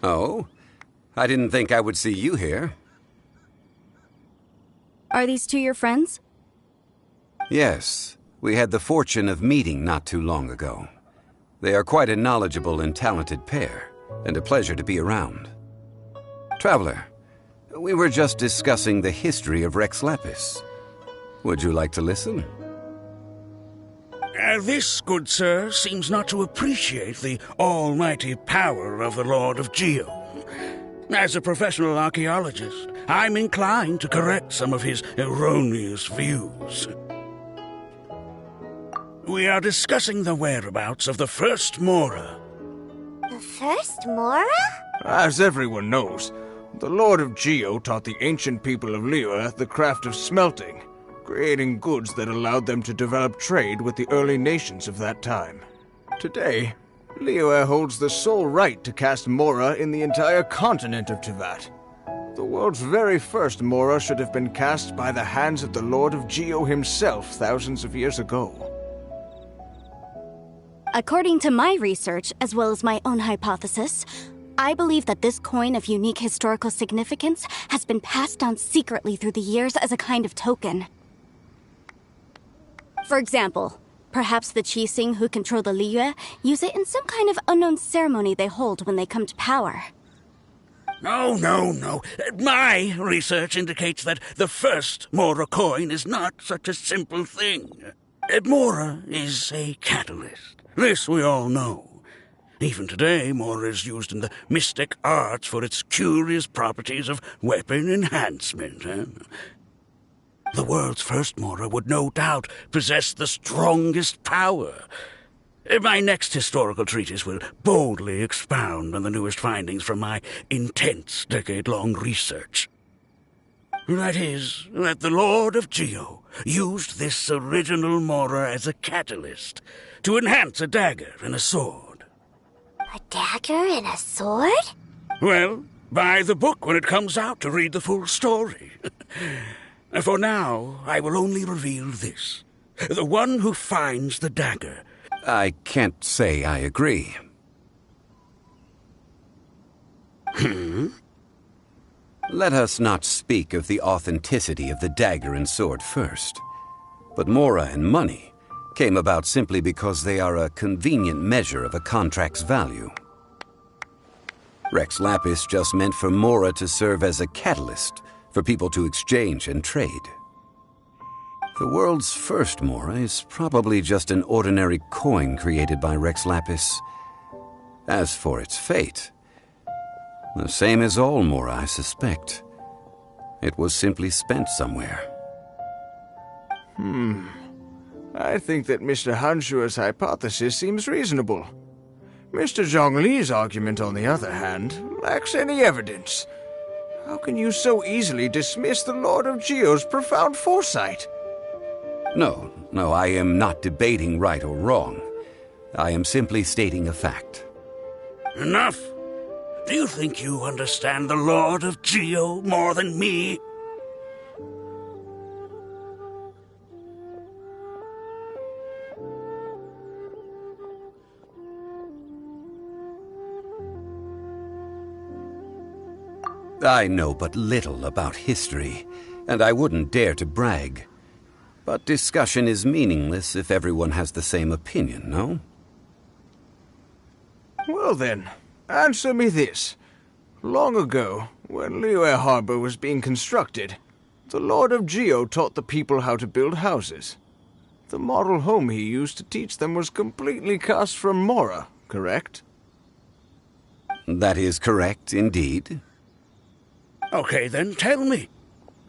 Oh? I didn't think I would see you here. Are these two your friends? Yes. We had the fortune of meeting not too long ago. They are quite a knowledgeable and talented pair, and a pleasure to be around. Traveler, we were just discussing the history of Rex Lapis. Would you like to listen? This, good sir, seems not to appreciate the almighty power of the Lord of Geo. As a professional archaeologist, I'm inclined to correct some of his erroneous views. We are discussing the whereabouts of the first Mora. The first Mora? As everyone knows, the Lord of Geo taught the ancient people of Liyue the craft of smelting, creating goods that allowed them to develop trade with the early nations of that time. Today, Liyue holds the sole right to cast Mora in the entire continent of Teyvat. The world's very first Mora should have been cast by the hands of the Lord of Geo himself thousands of years ago. According to my research, as well as my own hypothesis, I believe that this coin of unique historical significance has been passed down secretly through the years as a kind of token. For example, perhaps the Qixing who control the Liyue use it in some kind of unknown ceremony they hold when they come to power. No. My research indicates that the first Mora coin is not such a simple thing. Mora is a catalyst. This we all know. Even today, Mora is used in the mystic arts for its curious properties of weapon enhancement. The world's first Mora would no doubt possess the strongest power. My next historical treatise will boldly expound on the newest findings from my intense decade-long research. That is, that the Lord of Geo used this original Mora as a catalyst to enhance a dagger and a sword. A dagger and a sword? Well, buy the book when it comes out to read the full story. For now, I will only reveal this. The one who finds the dagger... I can't say I agree. Let us not speak of the authenticity of the dagger and sword first. But Mora and money came about simply because they are a convenient measure of a contract's value. Rex Lapis just meant for Mora to serve as a catalyst for people to exchange and trade. The world's first Mora is probably just an ordinary coin created by Rex Lapis. As for its fate, the same as all Mora, I suspect. It was simply spent somewhere. I think that Mr. Hanshua's hypothesis seems reasonable. Mr. Zhongli's argument, on the other hand, lacks any evidence. How can you so easily dismiss the Lord of Geo's profound foresight? No, I am not debating right or wrong. I am simply stating a fact. Enough! Do you think you understand the Lord of Geo more than me? I know but little about history, and I wouldn't dare to brag. But discussion is meaningless if everyone has the same opinion, no? Well then, answer me this. Long ago, when Liyue Harbor was being constructed, the Lord of Geo taught the people how to build houses. The model home he used to teach them was completely cast from Mora, correct? That is correct, indeed. Okay, then tell me.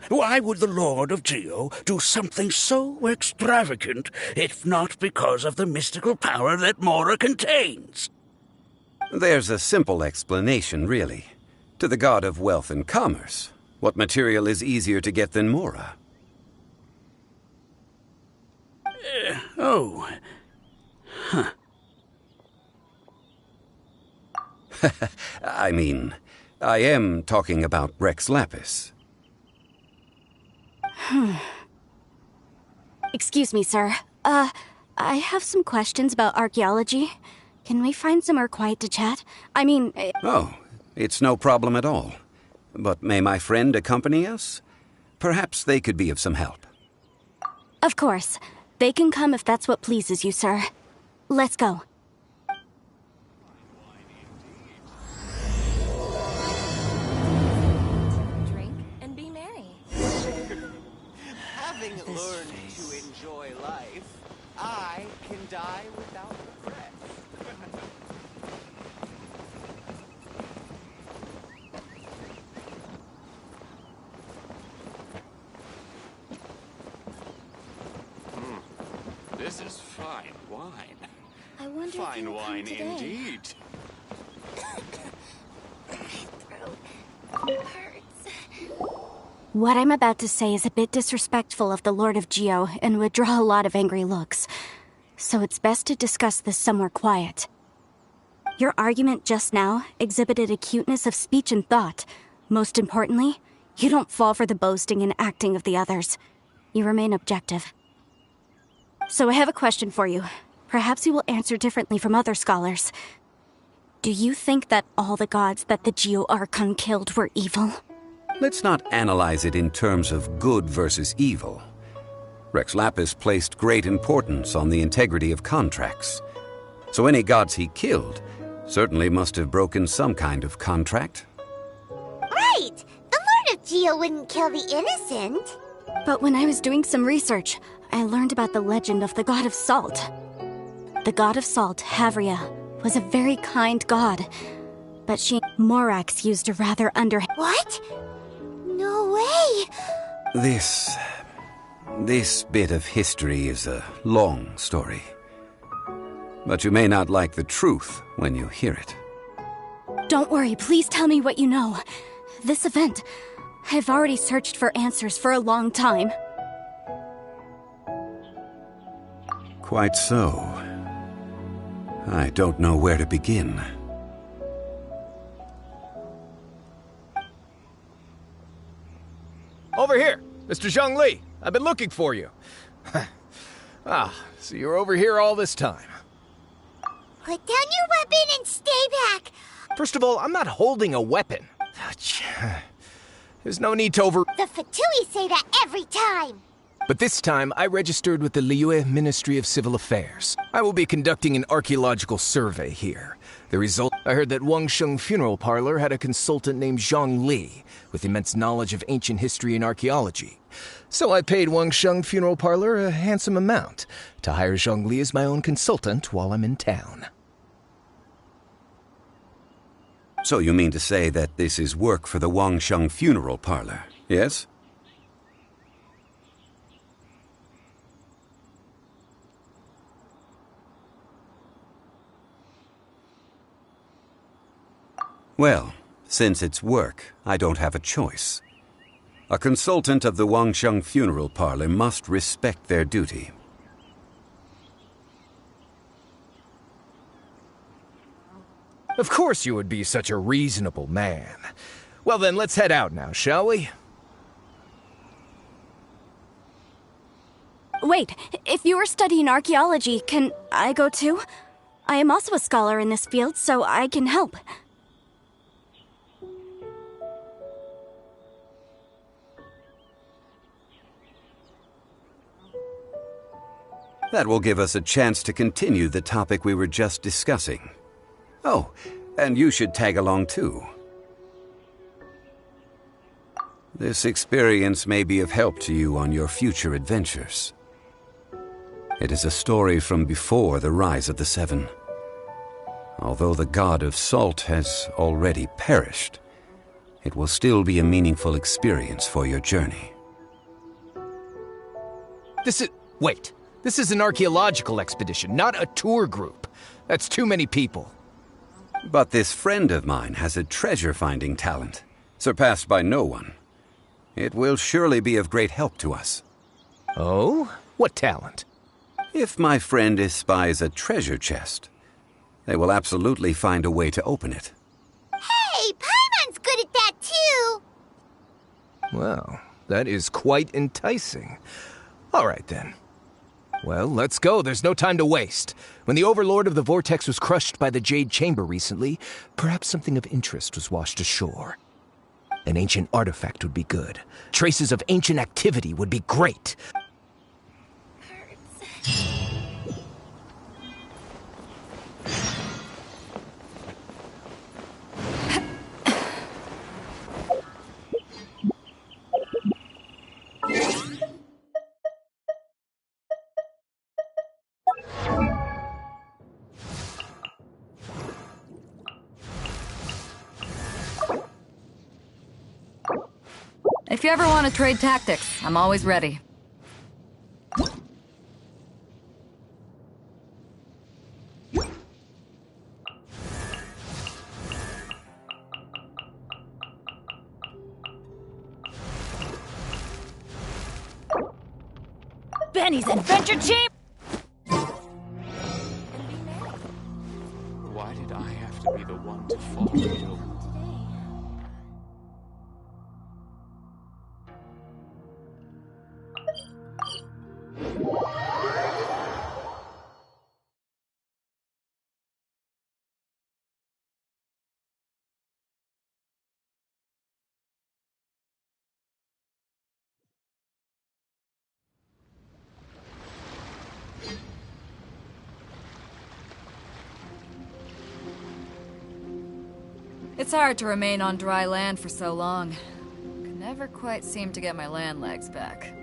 Why would the Lord of Geo do something so extravagant if not because of the mystical power that Mora contains? There's a simple explanation, really. To the god of wealth and commerce, what material is easier to get than Mora? I mean, I am talking about Rex Lapis. Excuse me, sir. I have some questions about archaeology. Can we find somewhere quiet to chat? I mean... Oh, it's no problem at all. But may my friend accompany us? Perhaps they could be of some help. Of course. They can come if that's what pleases you, sir. Let's go. Drink and be merry. Having learned to enjoy life, I can die without regret. This is fine wine. I wonder if Fine you'll come wine today. indeed. What I'm about to say is a bit disrespectful of the Lord of Geo and would draw a lot of angry looks. So it's best to discuss this somewhere quiet. Your argument just now exhibited acuteness of speech and thought. Most importantly, you don't fall for the boasting and acting of the others. You remain objective. So I have a question for you. Perhaps you will answer differently from other scholars. Do you think that all the gods that the Geo Archon killed were evil? Let's not analyze it in terms of good versus evil. Rex Lapis placed great importance on the integrity of contracts. So any gods he killed certainly must have broken some kind of contract. Right! The Lord of Geo wouldn't kill the innocent. But when I was doing some research, I learned about the legend of the god of salt. The god of salt, Havria, was a very kind god. But Morax used a rather What? No way! This bit of history is a long story. But you may not like the truth when you hear it. Don't worry, please tell me what you know. This event, I've already searched for answers for a long time. Quite so. I don't know where to begin. Over here, Mr. Zhongli. I've been looking for you. So you're over here all this time. Put down your weapon and stay back! First of all, I'm not holding a weapon. There's no need to The Fatui say that every time! But this time, I registered with the Liyue Ministry of Civil Affairs. I will be conducting an archaeological survey here. The result, I heard that Wangsheng Funeral Parlor had a consultant named Zhongli with immense knowledge of ancient history and archaeology. So I paid Wangsheng Funeral Parlor a handsome amount to hire Zhongli as my own consultant while I'm in town. So you mean to say that this is work for the Wangsheng Funeral Parlor, yes? Well, since it's work, I don't have a choice. A consultant of the Wangsheng Funeral Parlor must respect their duty. Of course you would be such a reasonable man. Well then, let's head out now, shall we? Wait, if you are studying archaeology, can I go too? I am also a scholar in this field, so I can help. That will give us a chance to continue the topic we were just discussing. Oh, and you should tag along too. This experience may be of help to you on your future adventures. It is a story from before the rise of the Seven. Although the god of salt has already perished, it will still be a meaningful experience for your journey. Wait. This is an archaeological expedition, not a tour group. That's too many people. But this friend of mine has a treasure-finding talent, surpassed by no one. It will surely be of great help to us. Oh? What talent? If my friend espies a treasure chest, they will absolutely find a way to open it. Hey, Paimon's good at that too! Well, that is quite enticing. All right then. Well, let's go. There's no time to waste. When the Overlord of the Vortex was crushed by the Jade Chamber recently, perhaps something of interest was washed ashore. An ancient artifact would be good. Traces of ancient activity would be great. If you ever want to trade tactics, I'm always ready. Benny's Adventure Champ! Why did I have to be the one to fall ill? It's hard to remain on dry land for so long. Can never quite seem to get my land legs back.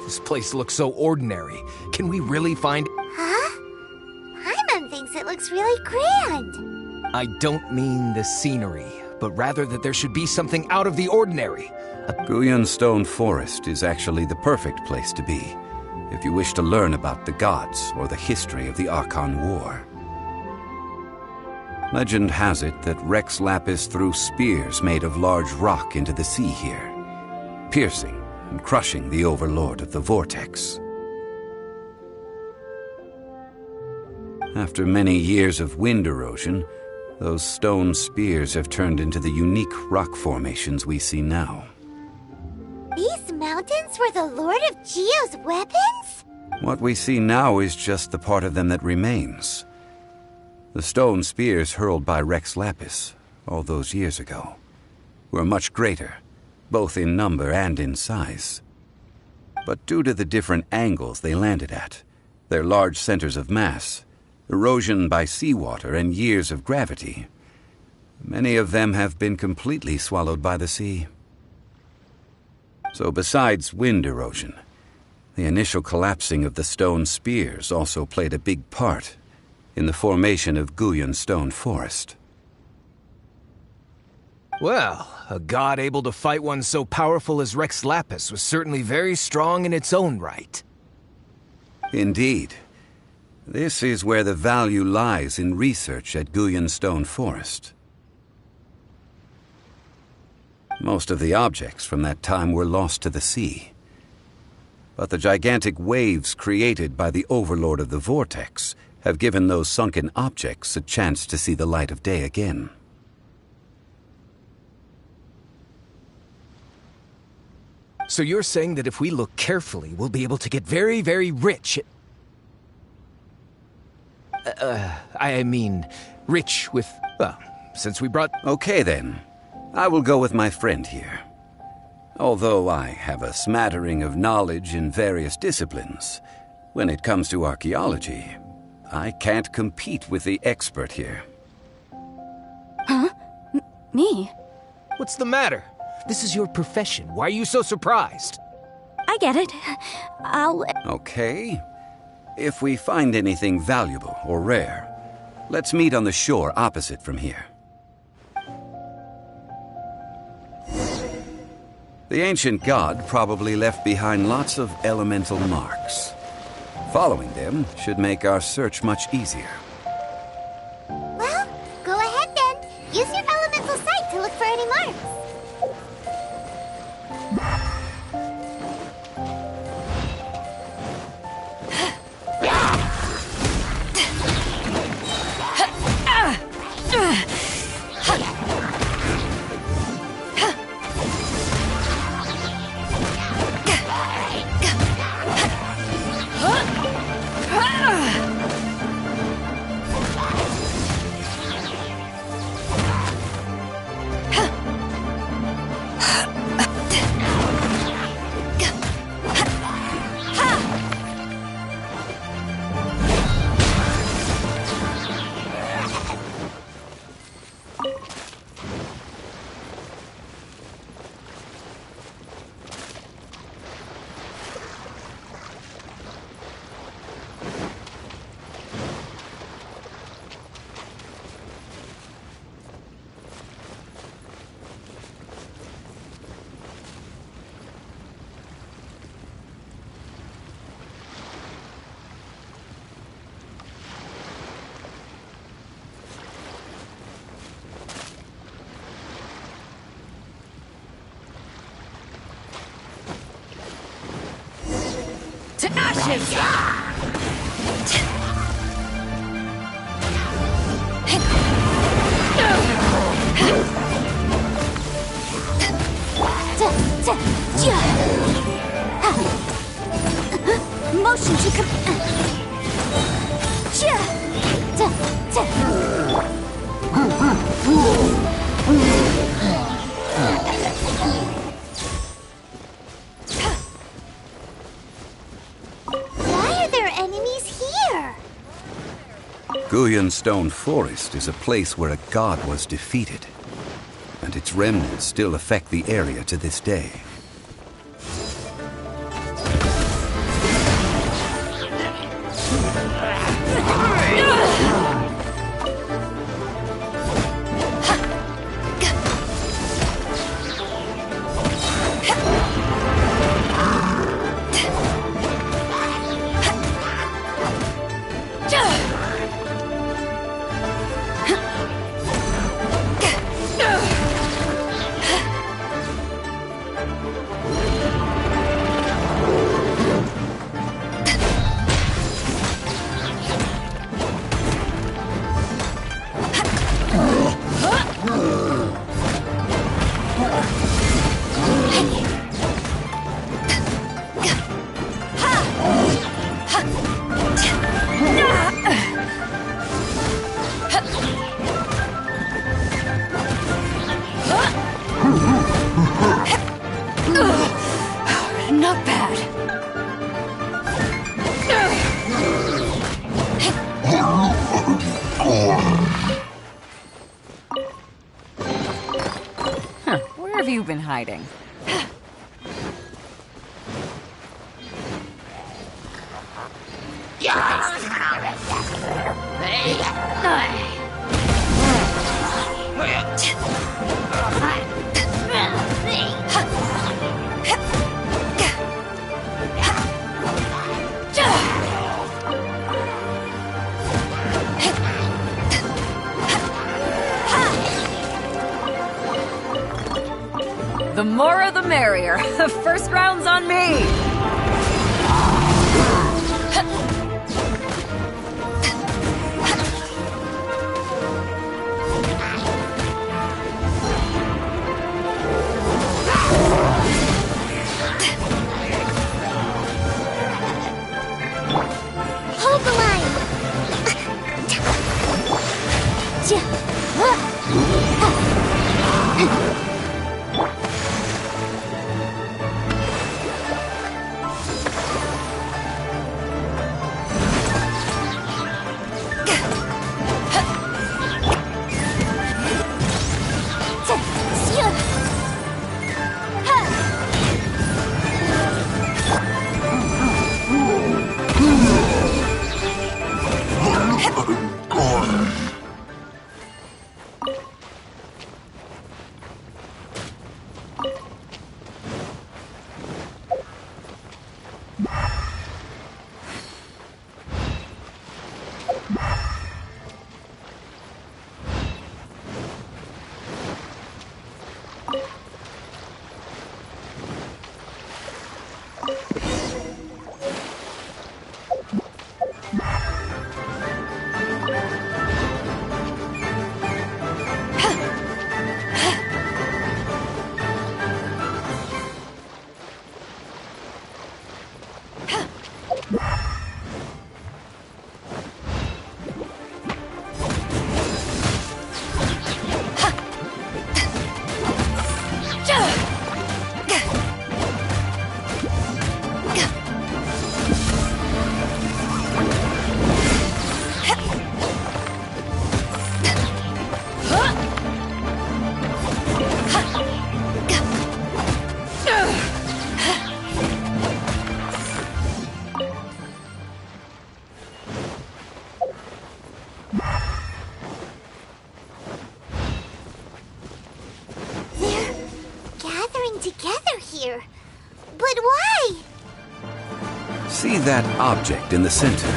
This place looks so ordinary. Can we really find... Huh? Paimon thinks it looks really grand. I don't mean the scenery, but rather that there should be something out of the ordinary. Guyan Stone Forest is actually the perfect place to be, if you wish to learn about the gods or the history of the Archon War. Legend has it that Rex Lapis threw spears made of large rock into the sea here, piercing and crushing the Overlord of the Vortex. After many years of wind erosion, those stone spears have turned into the unique rock formations we see now. These mountains were the Lord of Geo's weapons? What we see now is just the part of them that remains. The stone spears hurled by Rex Lapis all those years ago were much greater, both in number and in size. But due to the different angles they landed at, their large centers of mass, erosion by seawater, and years of gravity, many of them have been completely swallowed by the sea. So besides wind erosion, the initial collapsing of the stone spears also played a big part in the formation of Guyan Stone Forest. Well, a god able to fight one so powerful as Rex Lapis was certainly very strong in its own right. Indeed. This is where the value lies in research at Guyan Stone Forest. Most of the objects from that time were lost to the sea. But the gigantic waves created by the Overlord of the Vortex have given those sunken objects a chance to see the light of day again. So you're saying that if we look carefully, we'll be able to get very, very rich. I mean, rich with, well, since we brought... Okay then, I will go with my friend here. Although I have a smattering of knowledge in various disciplines, when it comes to archaeology, I can't compete with the expert here. Huh? Me? What's the matter? This is your profession. Why are you so surprised? I get it. I'll... Okay. If we find anything valuable or rare, let's meet on the shore opposite from here. The ancient god probably left behind lots of elemental marks. Following them should make our search much easier. Well, go ahead then. Use your elemental sight to look for any marks. To ashes! Motion to Why are there enemies here? Guyan Stone Forest is a place where a god was defeated, and its remnants still affect the area to this day. Not bad. Huh, where have you been hiding? The more the merrier. The first round's on me. Hold the line. that object in the center.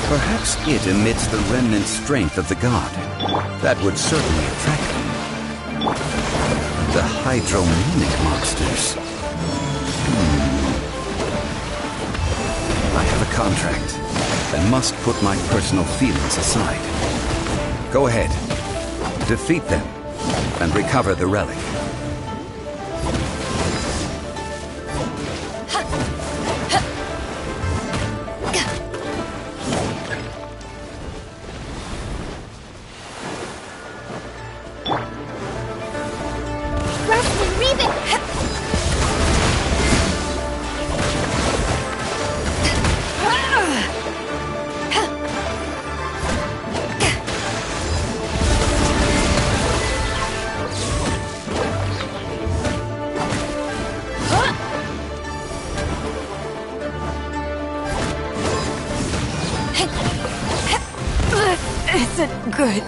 Perhaps it emits the remnant strength of the god. That would certainly attract them. The hydromimic monsters. I have a contract and must put my personal feelings aside. Go ahead. Defeat them and recover the relic. Isn't good.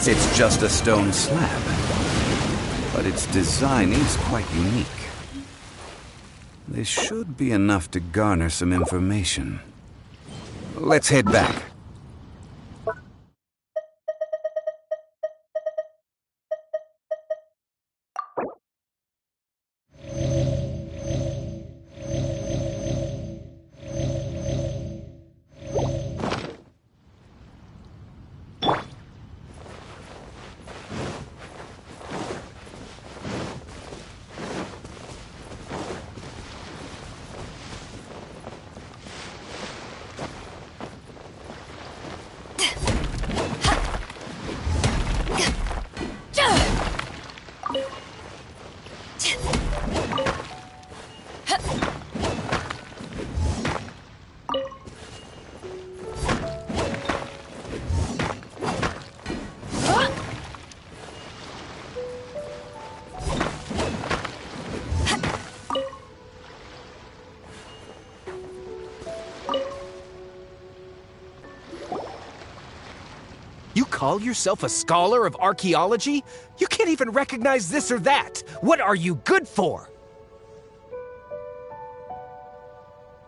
It's just a stone slab, but its design is quite unique. This should be enough to garner some information. Let's head back. You call yourself a scholar of archaeology? You can't even recognize this or that. What are you good for?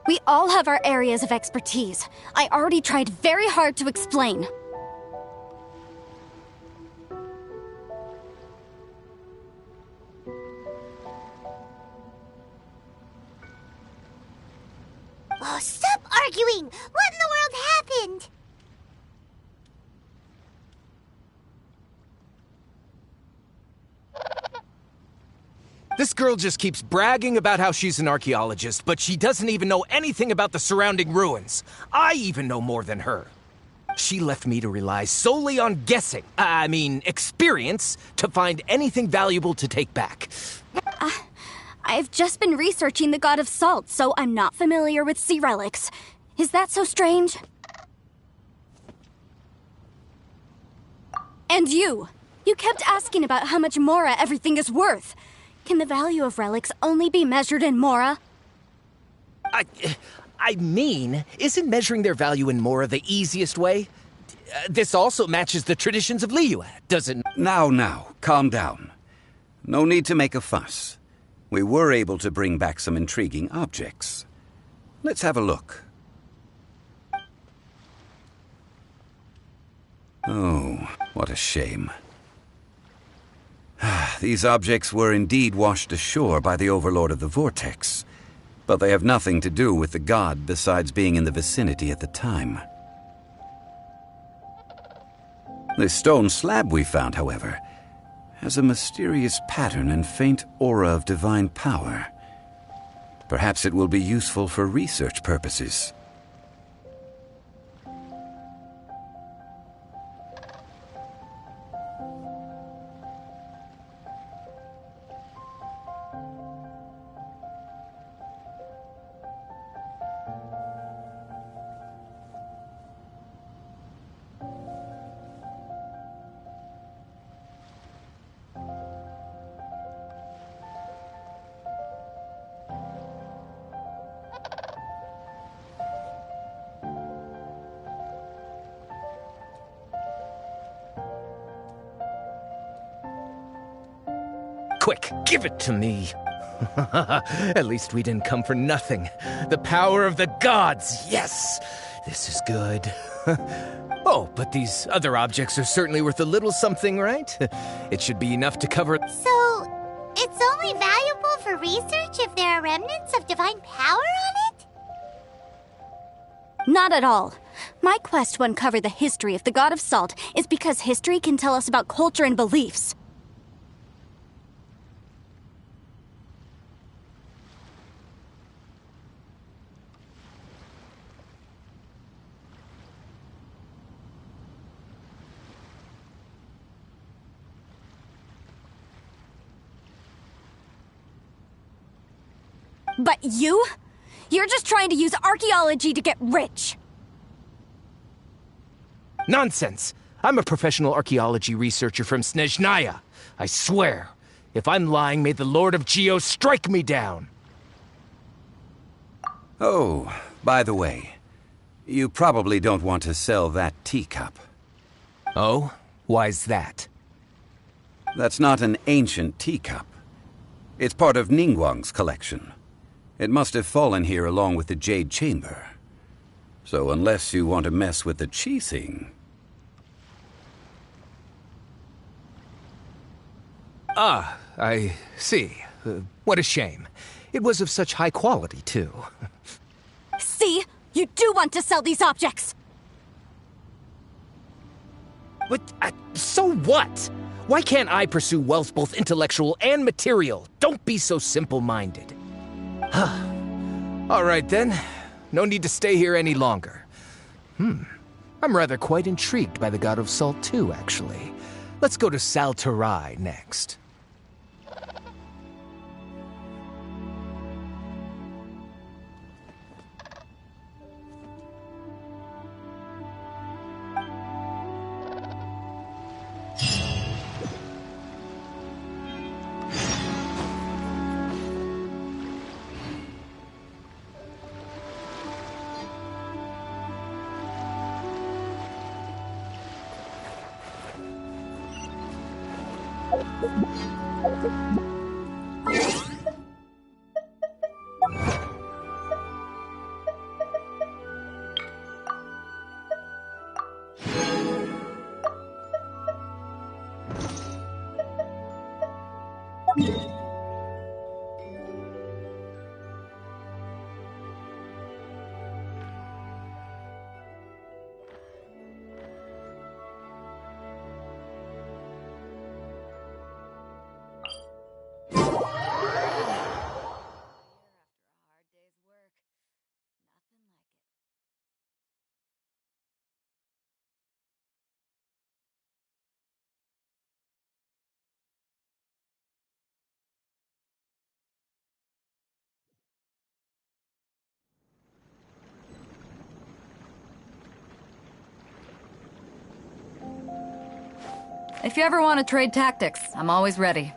We all have our areas of expertise. I already tried very hard to explain. Oh, stop arguing! What in the world happened? This girl just keeps bragging about how she's an archaeologist, but she doesn't even know anything about the surrounding ruins. I even know more than her. She left me to rely solely on guessing, experience, to find anything valuable to take back. I've just been researching the god of salt, so I'm not familiar with sea relics. Is that so strange? And you kept asking about how much Mora everything is worth. Can the value of relics only be measured in Mora? Isn't measuring their value in Mora the easiest way? This also matches the traditions of Liyue, doesn't... Now, calm down. No need to make a fuss. We were able to bring back some intriguing objects. Let's have a look. Oh, what a shame. These objects were indeed washed ashore by the Overlord of the Vortex, but they have nothing to do with the god besides being in the vicinity at the time. The stone slab we found, however, has a mysterious pattern and faint aura of divine power. Perhaps it will be useful for research purposes. Quick, give it to me. At least we didn't come for nothing. The power of the gods, yes! This is good. Oh, but these other objects are certainly worth a little something, right? It should be enough to cover... So, it's only valuable for research if there are remnants of divine power on it? Not at all. My quest to uncover the history of the God of Salt is because history can tell us about culture and beliefs. But you? You're just trying to use archaeology to get rich. Nonsense! I'm a professional archaeology researcher from Snezhnaya. I swear, if I'm lying, may the Lord of Geo strike me down. Oh, by the way, you probably don't want to sell that teacup. Oh? Why's that? That's not an ancient teacup. It's part of Ningguang's collection. It must have fallen here along with the Jade Chamber. So unless you want to mess with the Qixing... Ah, I see. What a shame. It was of such high quality, too. See? You do want to sell these objects! But, so what? Why can't I pursue wealth both intellectual and material? Don't be so simple-minded. All right, then. No need to stay here any longer. I'm rather quite intrigued by the God of Salt, too, actually. Let's go to Saltarai next. If you ever want to trade tactics, I'm always ready.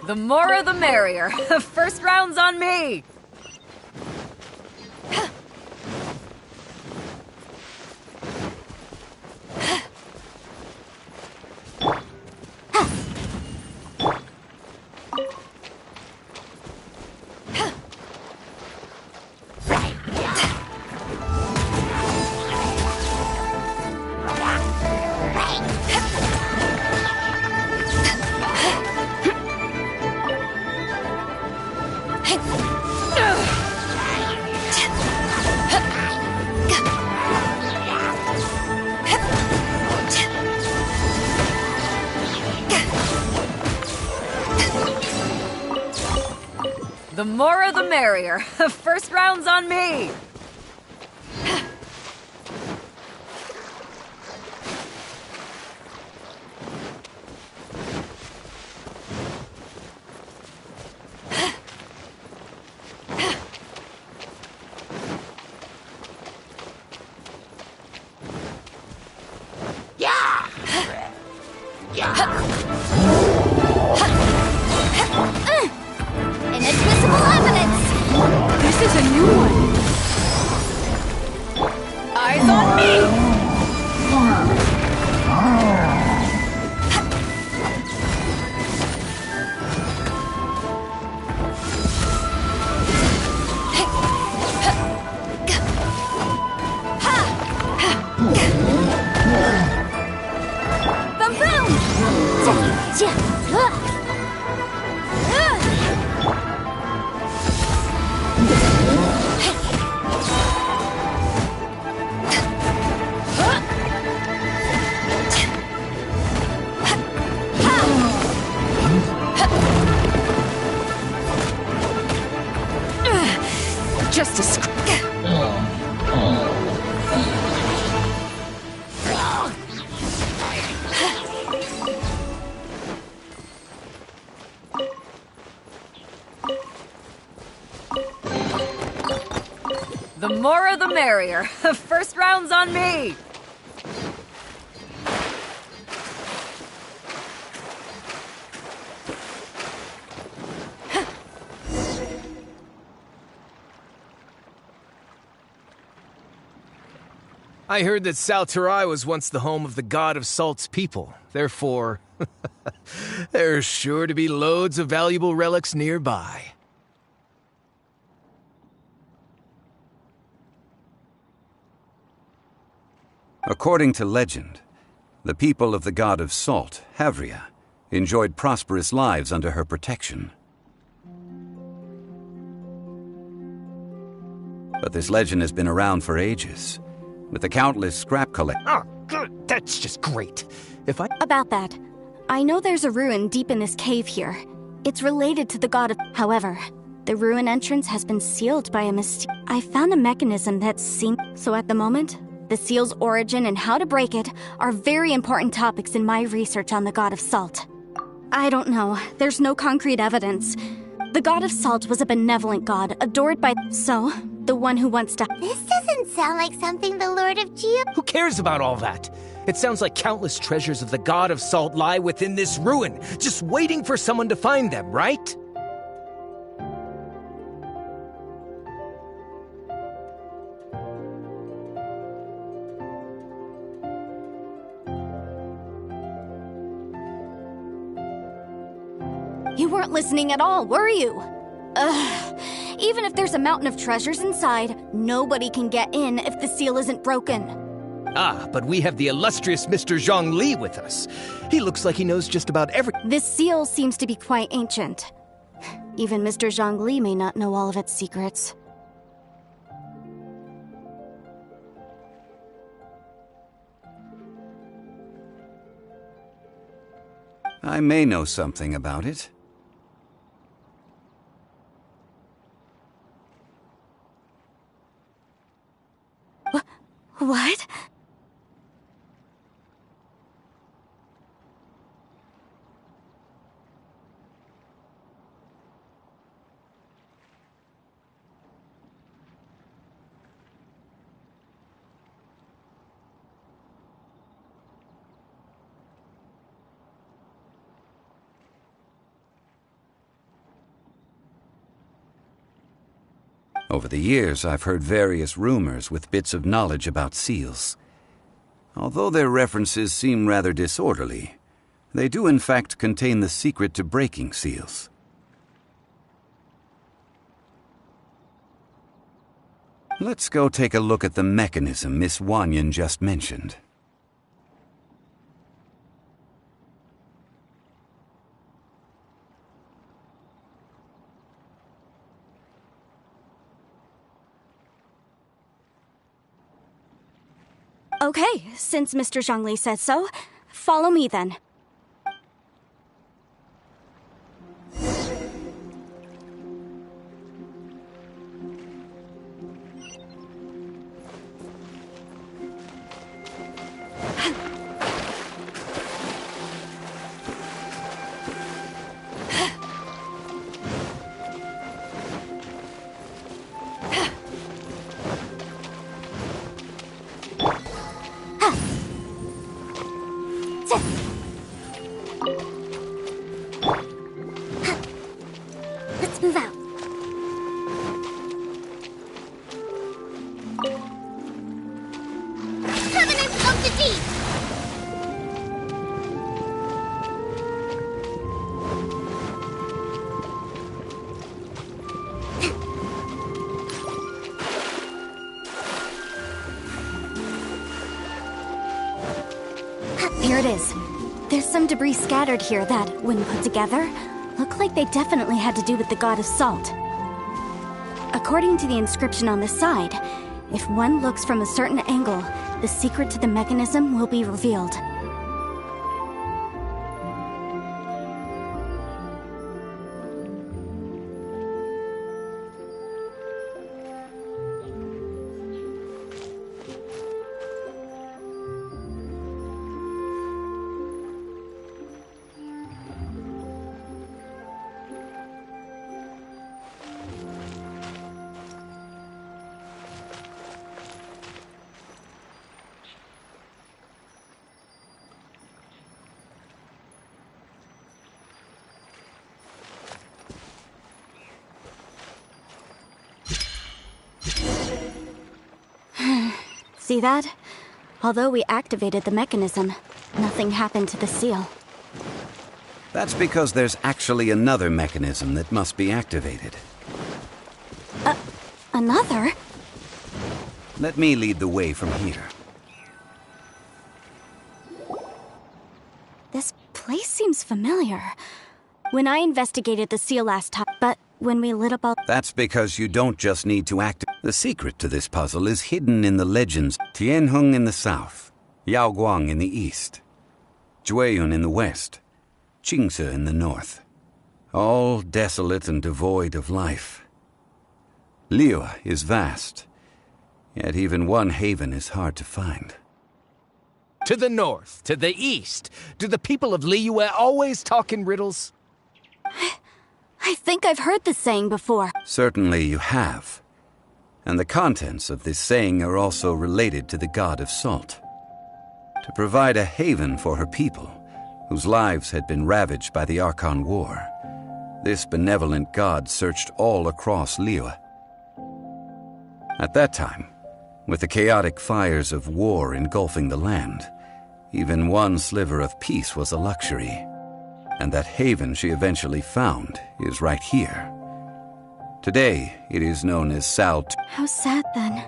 The more the merrier. First round's on me! The more the merrier. First round's on me! Inadmissible evidence! This is a new one. Eyes on me! Boom boom! Just a The more the merrier. First round's on me! I heard that Salterai was once the home of the god of Salt's people. Therefore, there's sure to be loads of valuable relics nearby. According to legend, the people of the god of Salt, Havria, enjoyed prosperous lives under her protection. But this legend has been around for ages, with the countless scrap collections. Oh, good. That's just great. About that, I know there's a ruin deep in this cave here. It's related to the god of... However, the ruin entrance has been sealed by a I found a mechanism that's So at the moment, the seal's origin and how to break it are very important topics in my research on the god of Salt. I don't know. There's no concrete evidence. The god of Salt was a benevolent god, adored by... So, the one who wants to... This doesn't sound like something the Lord of Geo... Who cares about all that? It sounds like countless treasures of the god of Salt lie within this ruin, just waiting for someone to find them, right? You weren't listening at all, were you? Ugh. Even if there's a mountain of treasures inside, nobody can get in if the seal isn't broken. Ah, but we have the illustrious Mr. Zhongli with us. He looks like he knows just about This seal seems to be quite ancient. Even Mr. Zhongli may not know all of its secrets. I may know something about it. What? Over the years, I've heard various rumors with bits of knowledge about seals. Although their references seem rather disorderly, they do in fact contain the secret to breaking seals. Let's go take a look at the mechanism Miss Wanyan just mentioned. Okay, since Mr. Zhongli says so, follow me then. here it is. There's some debris scattered here that, when put together, look like they definitely had to do with the god of salt. According to the inscription on the side, if one looks from a certain angle, the secret to the mechanism will be revealed. See that? Although we activated the mechanism, nothing happened to the seal. That's because there's actually another mechanism that must be activated. Another? Let me lead the way from here. This place seems familiar. When I investigated the seal last time, but when we lit up all... That's because you don't just need to activate. The secret to this puzzle is hidden in the legends. Tianheng in the south, Yaoguang in the east, Jueyun in the west, Qingce in the north. All desolate and devoid of life. Liyue is vast, yet even one haven is hard to find. To the north, to the east. Do the people of Liyue always talk in riddles? I think I've heard this saying before. Certainly you have. And the contents of this saying are also related to the god of salt. To provide a haven for her people, whose lives had been ravaged by the Archon War, this benevolent god searched all across Liyue. At that time, with the chaotic fires of war engulfing the land, even one sliver of peace was a luxury. And that haven she eventually found is right here. Today, it is known as Salt. How sad, then.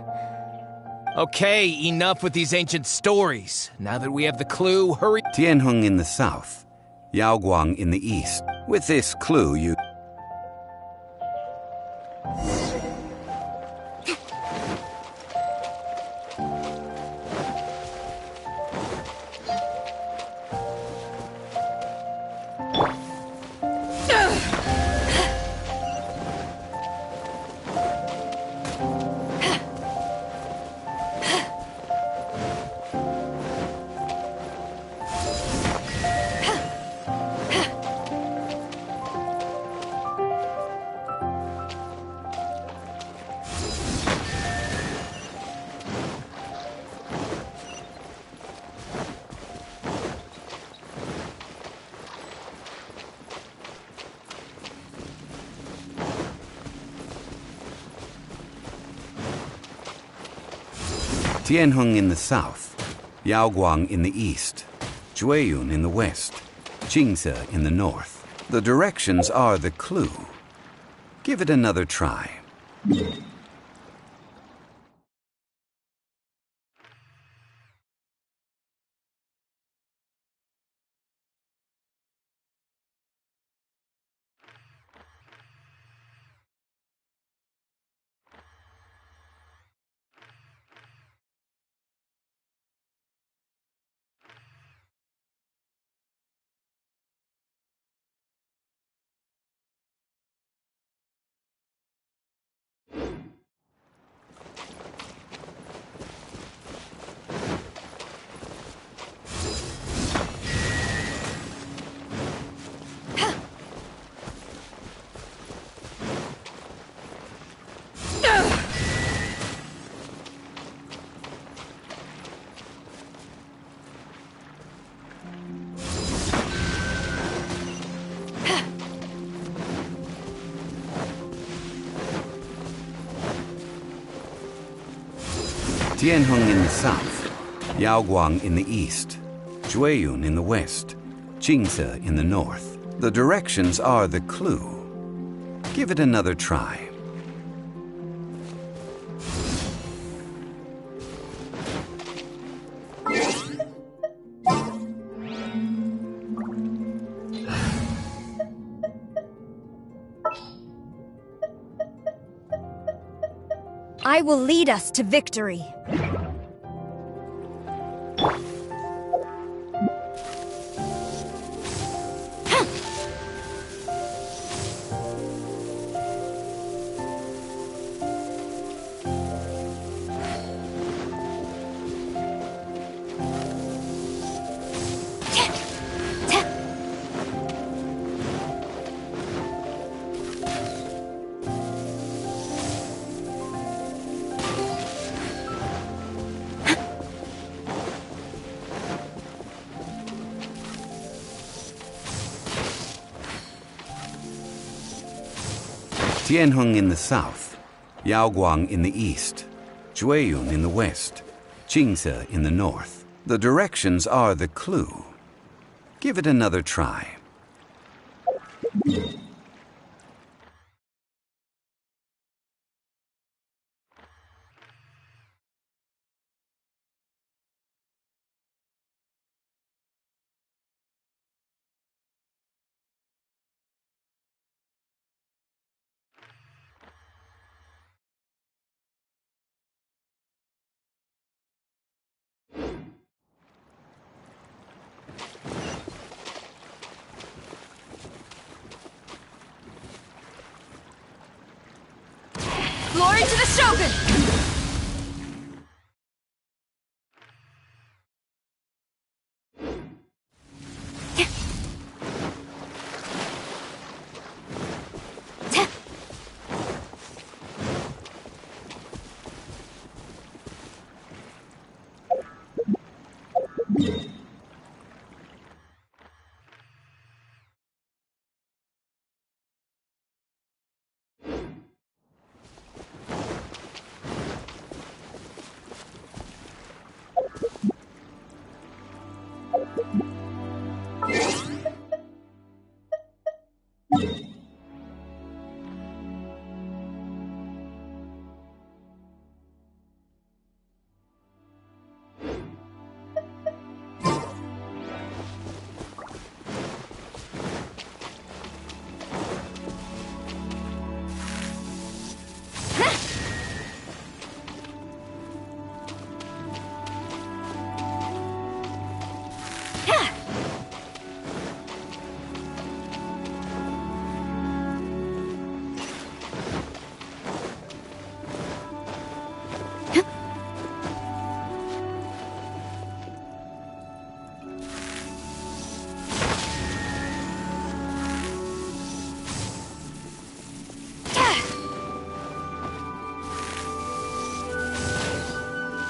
Okay, enough with these ancient stories. Now that we have the clue, hurry... Tianheng in the south, Yaoguang in the east. With this clue, you... Tianheng in the south, Yaoguang in the east, Jueyun in the west, Qingce in the north. The directions are the clue. Give it another try. Tianheng in the south, Yaoguang in the east, Jueyun in the west, Qingce in the north. The directions are the clue. Give it another try. I will lead us to victory. Tianheng in the south, Yaoguang in the east, Jueyun in the west, Qingce in the north. The directions are the clue. Give it another try. Glory to the Shogun!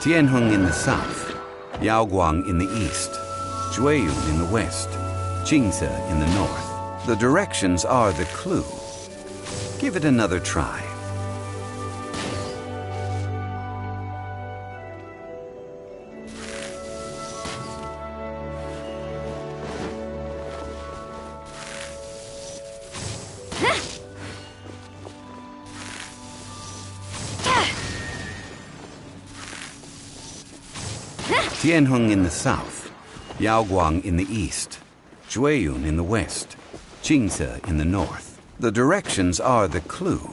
Tianheng in the south, Yaoguang in the east, Jueyun in the west, Qingce in the north. The directions are the clue. Give it another try. Tianheng in the south, Yaoguang in the east, Jueyun in the west, Qingce in the north. The directions are the clue.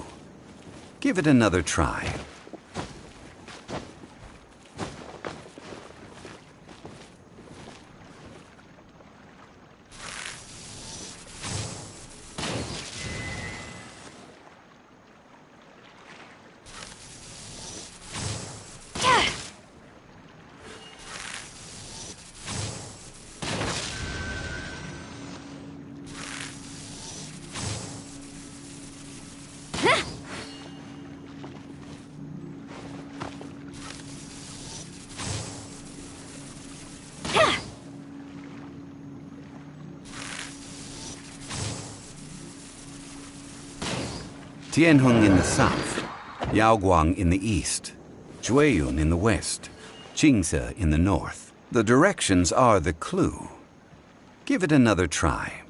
Give it another try. Tianheng in the south, Yaoguang in the east, Jueyun in the west, Qingce in the north. The directions are the clue. Give it another try.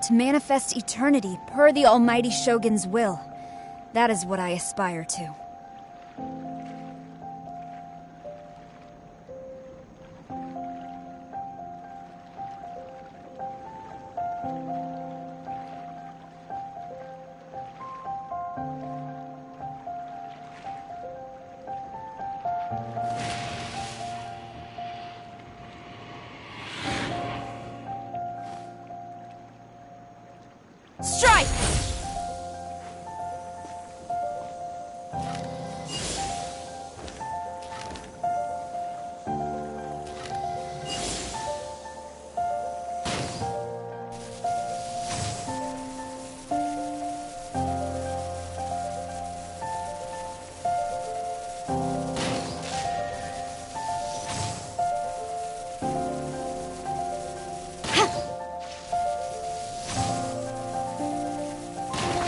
To manifest eternity per the Almighty Shogun's will. That is what I aspire to.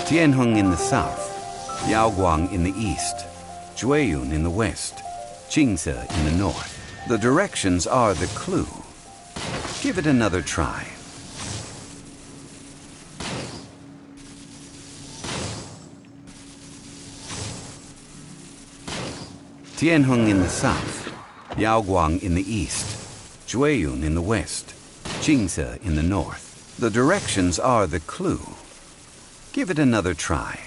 Tianheng in the south, Yaoguang in the east, Jueyun in the west, Qingce in the north. The directions are the clue. Give it another try. Tianheng in the south, Yaoguang in the east, Jueyun in the west, Qingce in the north. The directions are the clue. Give it another try.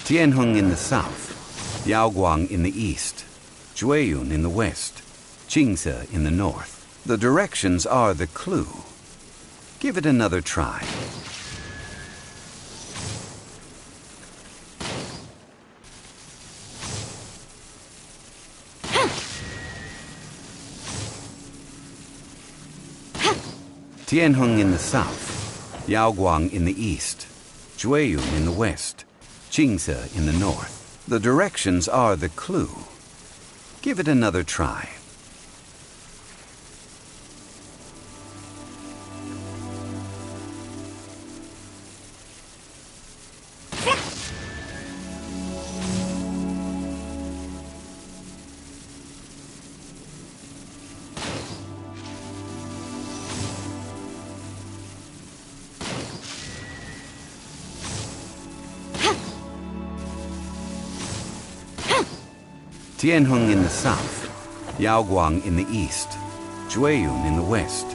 Tianheng in the south, Yaoguang in the east, Jueyun in the west, Qingce in the north. The directions are the clue. Give it another try. Tianheng in the south, Yaoguang in the east, Jueyun in the west, Qingce in the north. The directions are the clue. Give it another try. Tianheng in the south, Yaoguang in the east, Jueyun in the west,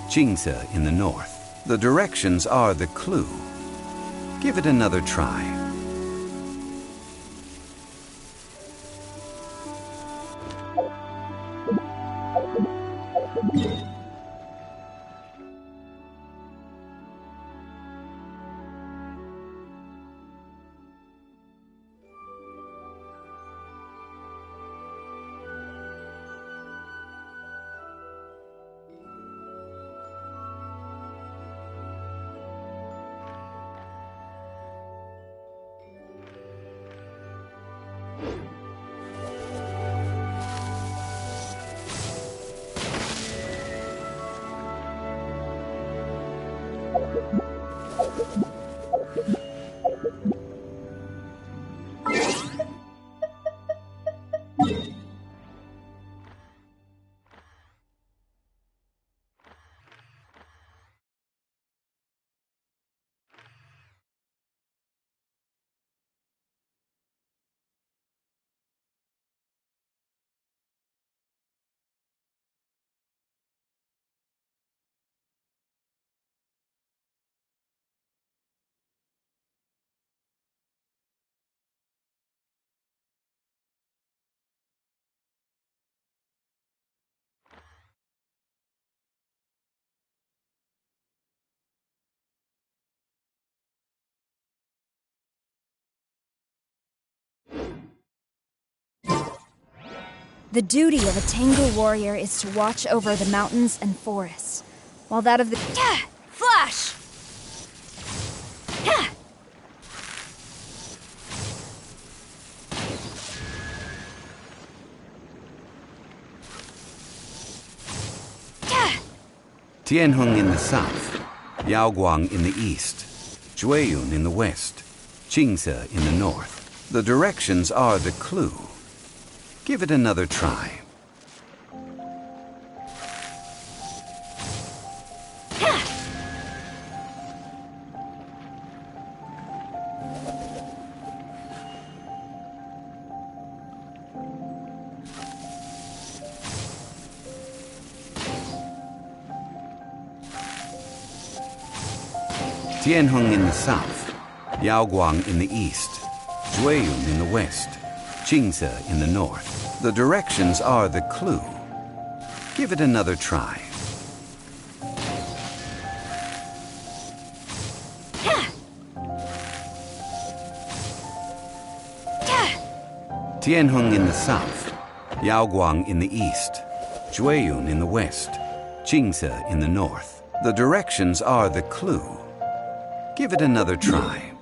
Qingce in the north. The directions are the clue. Give it another try. The duty of a Tengu warrior is to watch over the mountains and forests, while that of the... Flash! Tianheng in the south, Yaoguang in the east, Jueyun in the west, Qingce in the north. The directions are the clue. Give it another try. Tianheng in the south, Yaoguang in the east, Jueyun in the west, Qingce in the north. The directions are the clue. Give it another try. Tianheng in the south, Yaoguang in the east, Jueyun in the west, Qingce in the north. The directions are the clue. Give it another try.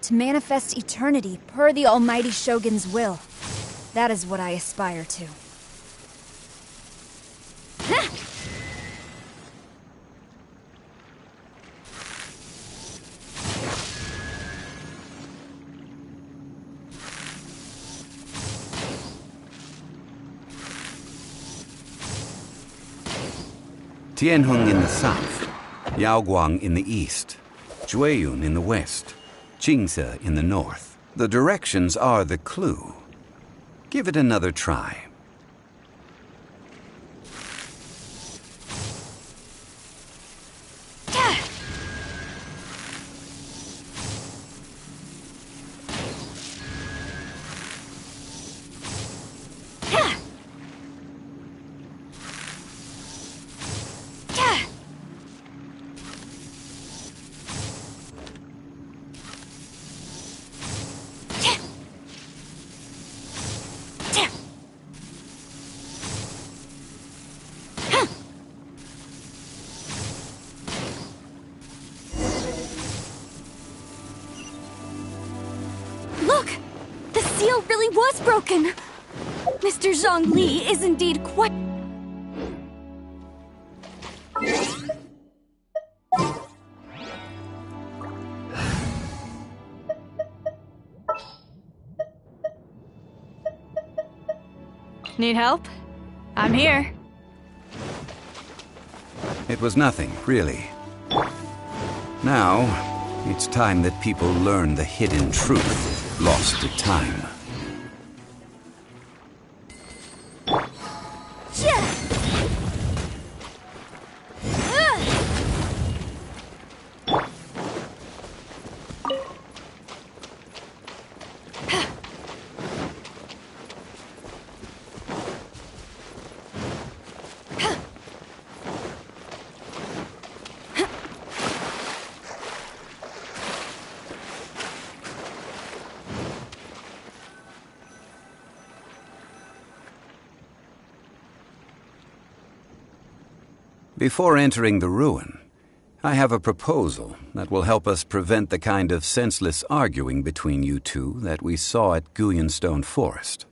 To manifest eternity per the Almighty Shogun's will. That is what I aspire to. Tianheng in the south, Yaoguang in the east, Jueyun in the west, Qingse in the north. The directions are the clue. Give it another try. Look! The seal really was broken! Mr. Zhongli is indeed quite... Need help? I'm here. It was nothing, really. Now, it's time that people learn the hidden truth lost to time. Before entering the ruin, I have a proposal that will help us prevent the kind of senseless arguing between you two that we saw at Guyonstone Forest.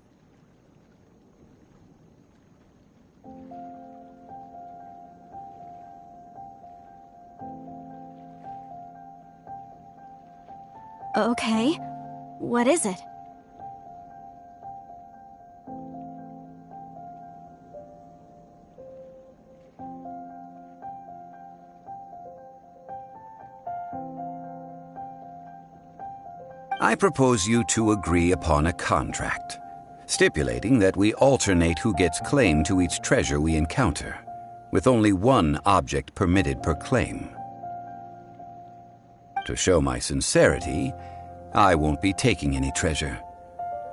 Okay. What is it? I propose you two agree upon a contract, stipulating that we alternate who gets claim to each treasure we encounter, with only one object permitted per claim. To show my sincerity, I won't be taking any treasure.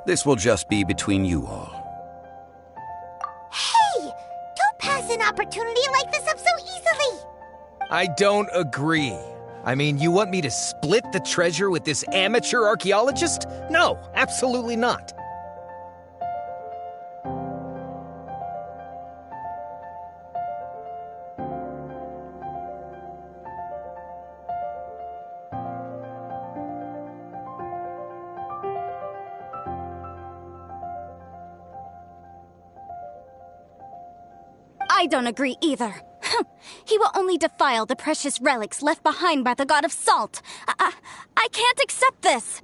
This will just be between you all. Hey! Don't pass an opportunity like this up so easily! I don't agree. I mean, you want me to split the treasure with this amateur archaeologist? No, absolutely not. I don't agree either. He will only defile the precious relics left behind by the god of salt. I can't accept this!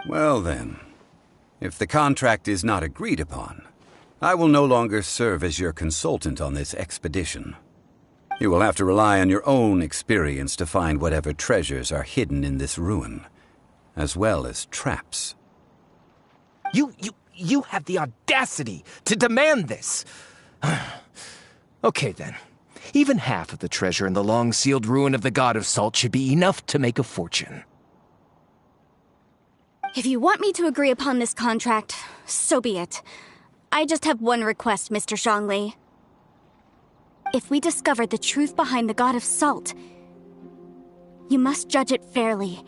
Well then, if the contract is not agreed upon, I will no longer serve as your consultant on this expedition. You will have to rely on your own experience to find whatever treasures are hidden in this ruin, as well as traps. You have the audacity to demand this! Okay then. Even half of the treasure in the long-sealed ruin of the God of Salt should be enough to make a fortune. If you want me to agree upon this contract, so be it. I just have one request, Mr. Zhongli. If we discover the truth behind the God of Salt, you must judge it fairly,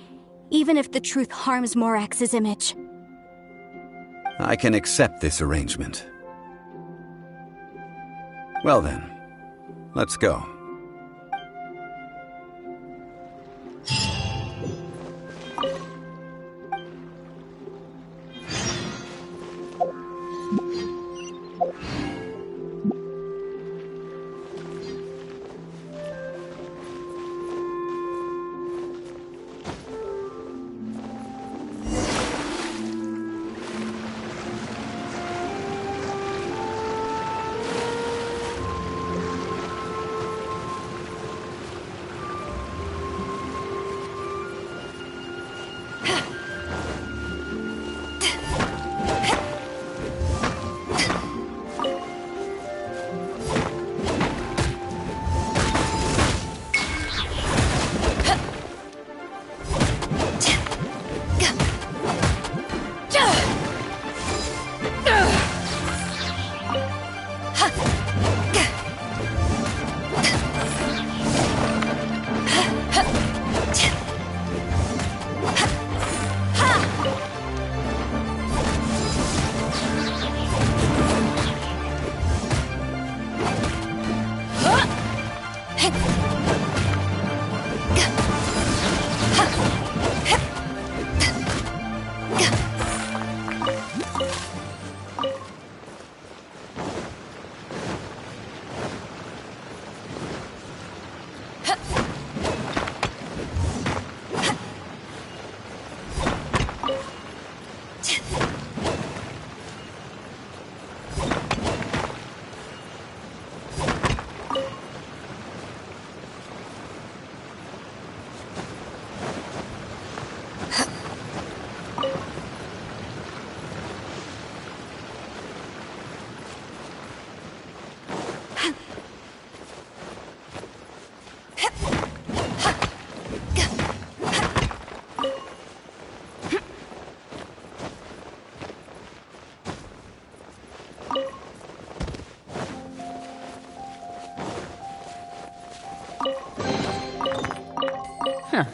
even if the truth harms Morax's image. I can accept this arrangement. Well then, let's go.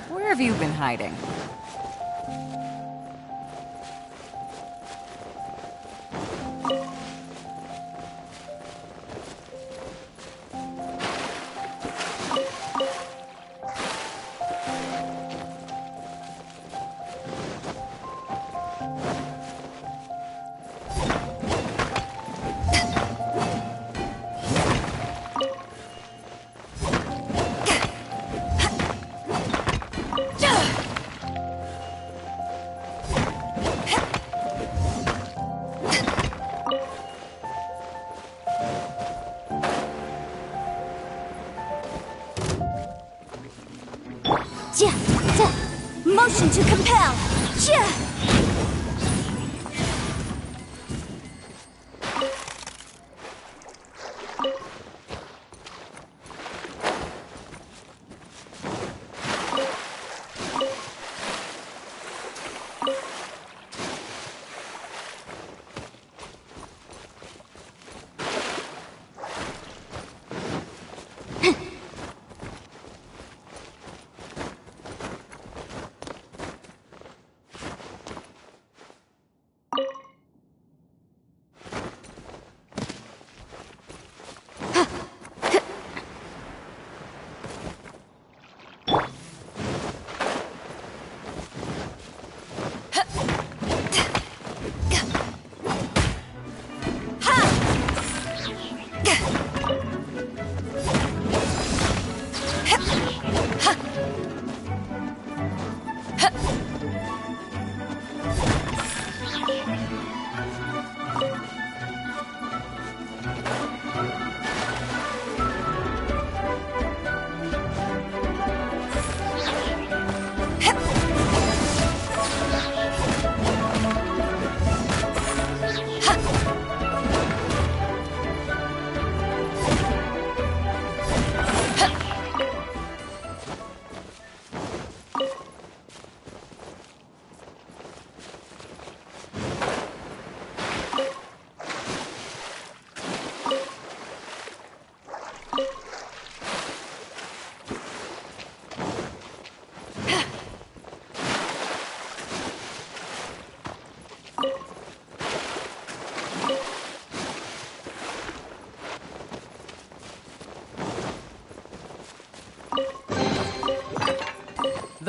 Where have you been hiding? Motion to compel!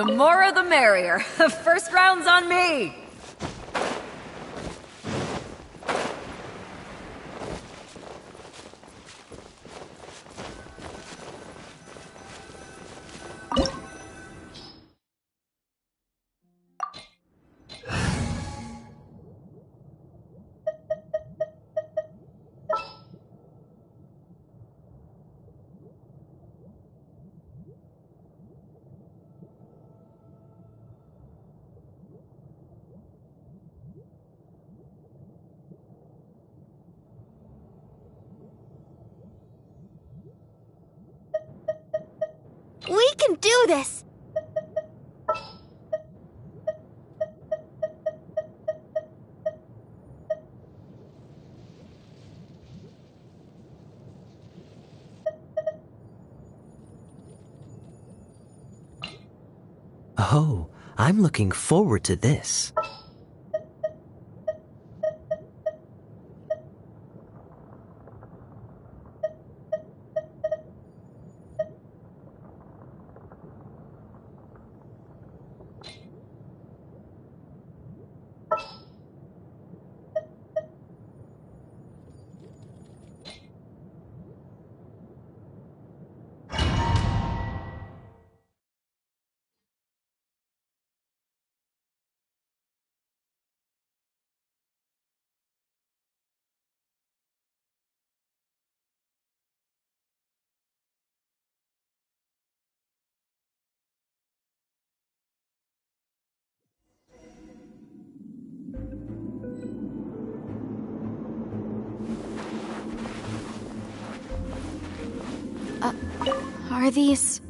The more the merrier. First round's on me! We can do this! Oh, I'm looking forward to this. Are these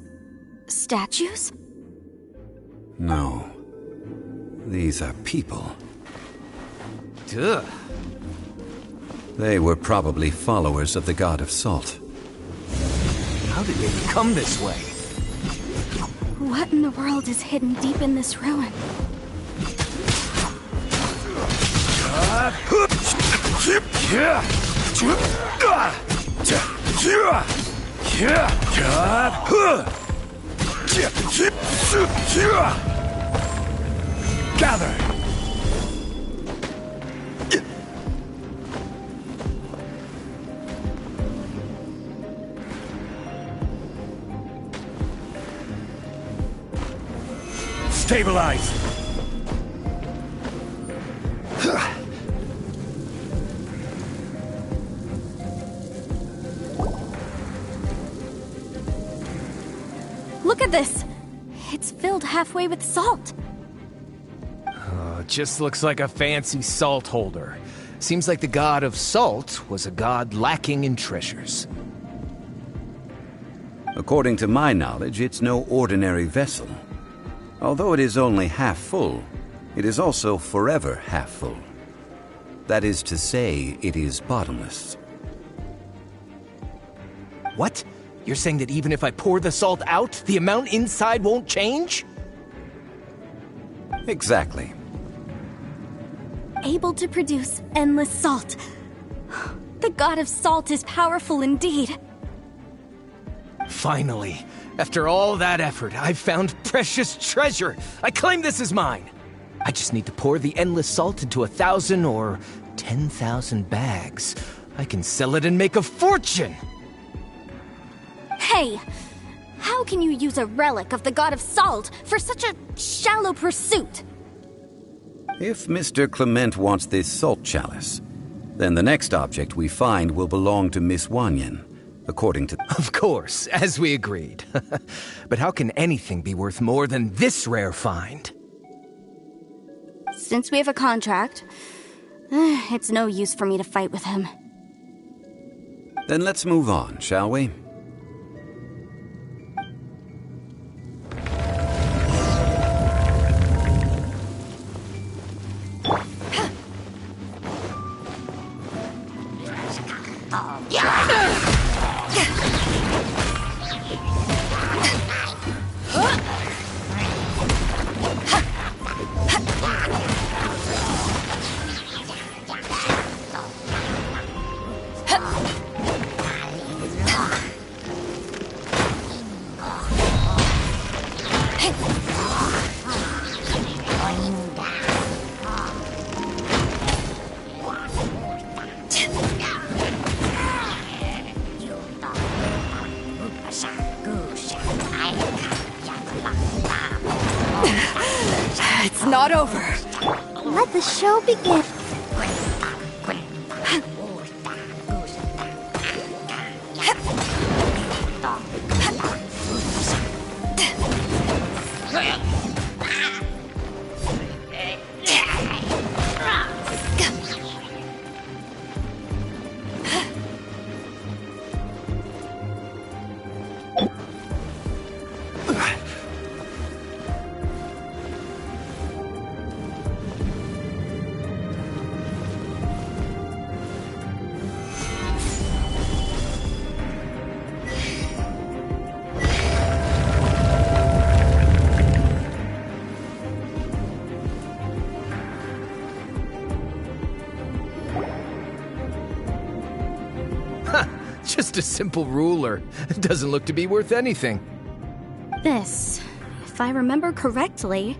statues? No. These are people. Duh. They were probably followers of the god of salt. How did they become this way? What in the world is hidden deep in this ruin? Gather! Stabilize! Look at this! It's filled halfway with salt. Just looks like a fancy salt holder. Seems like the god of salt was a god lacking in treasures. According to my knowledge, it's no ordinary vessel. Although it is only half full, it is also forever half full. That is to say, it is bottomless. What? You're saying that even if I pour the salt out, the amount inside won't change? Exactly. Able to produce endless salt. The god of salt is powerful indeed. Finally, after all that effort, I've found precious treasure. I claim this as mine. I just need to pour the endless salt into 1,000 or 10,000 bags. I can sell it and make a fortune. Hey, how can you use a relic of the god of salt for such a shallow pursuit? If Mr. Clement wants this salt chalice, then the next object we find will belong to Miss Wanyan, according to... Of course, as we agreed. But how can anything be worth more than this rare find? Since we have a contract, it's no use for me to fight with him. Then let's move on, shall we? start over. Let the show begin. Just a simple ruler. It doesn't look to be worth anything. This, if I remember correctly,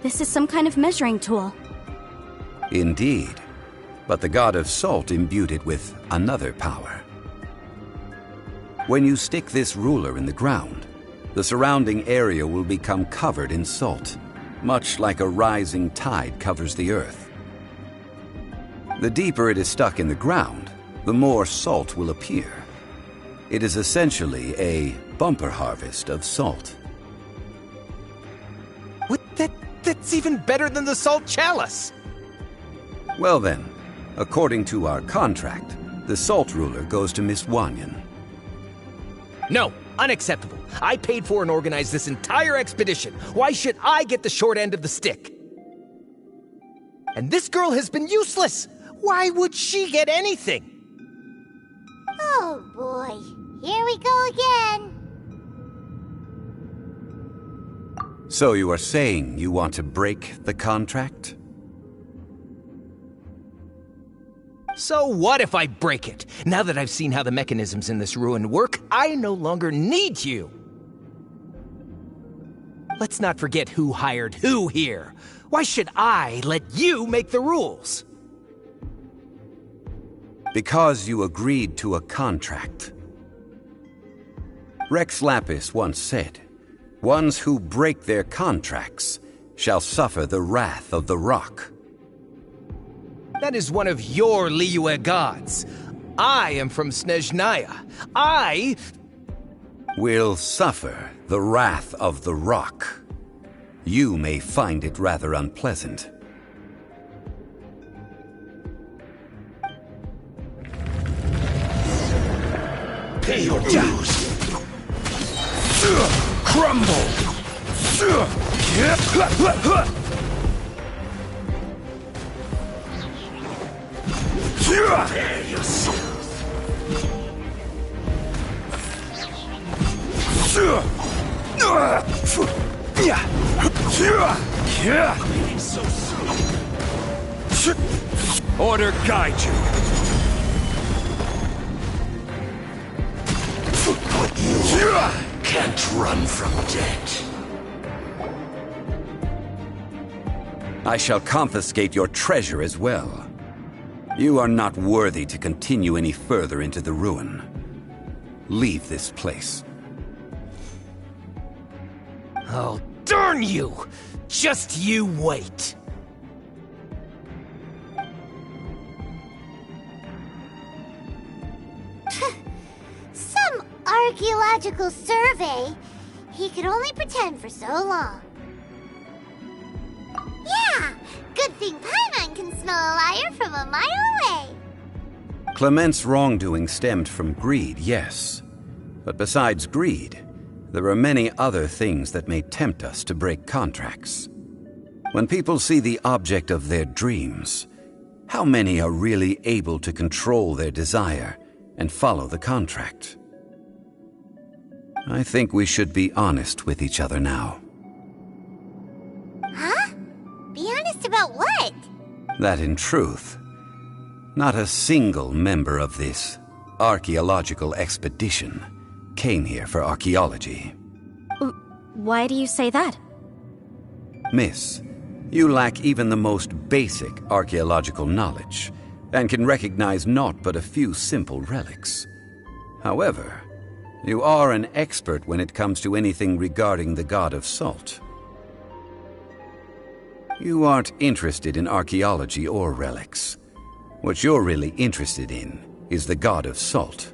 this is some kind of measuring tool. Indeed. But the god of salt imbued it with another power. When you stick this ruler in the ground, the surrounding area will become covered in salt, much like a rising tide covers the earth. The deeper it is stuck in the ground, the more salt will appear. It is essentially a bumper harvest of salt. What? That's even better than the salt chalice! Well then, according to our contract, the salt ruler goes to Miss Wanyan. No, unacceptable. I paid for and organized this entire expedition. Why should I get the short end of the stick? And this girl has been useless! Why would she get anything? Oh boy, here we go again. So you are saying you want to break the contract? So what if I break it? Now that I've seen how the mechanisms in this ruin work, I no longer need you. Let's not forget who hired who here. Why should I let you make the rules? Because you agreed to a contract. Rex Lapis once said, "Ones who break their contracts shall suffer the wrath of the rock." That is one of your Liyue gods. I am from Snezhnaya. I will suffer the wrath of the rock. You may find it rather unpleasant. Pay your dues! Crumble! Prepare yourself! So soon. Order guide you. You can't run from death. I shall confiscate your treasure as well. You are not worthy to continue any further into the ruin. Leave this place. Oh, darn you! Just you wait. Some archaeological survey. He could only pretend for so long. Yeah, good thing Paimon can smell a liar from a mile away. Clement's wrongdoing stemmed from greed, yes. But besides greed, there are many other things that may tempt us to break contracts. When people see the object of their dreams, how many are really able to control their desire and follow the contract? I think we should be honest with each other now. Huh? Be honest about what? That in truth, not a single member of this archaeological expedition came here for archaeology. Why do you say that? Miss, you lack even the most basic archaeological knowledge, and can recognize naught but a few simple relics. However, you are an expert when it comes to anything regarding the god of salt. You aren't interested in archaeology or relics. What you're really interested in is the god of salt.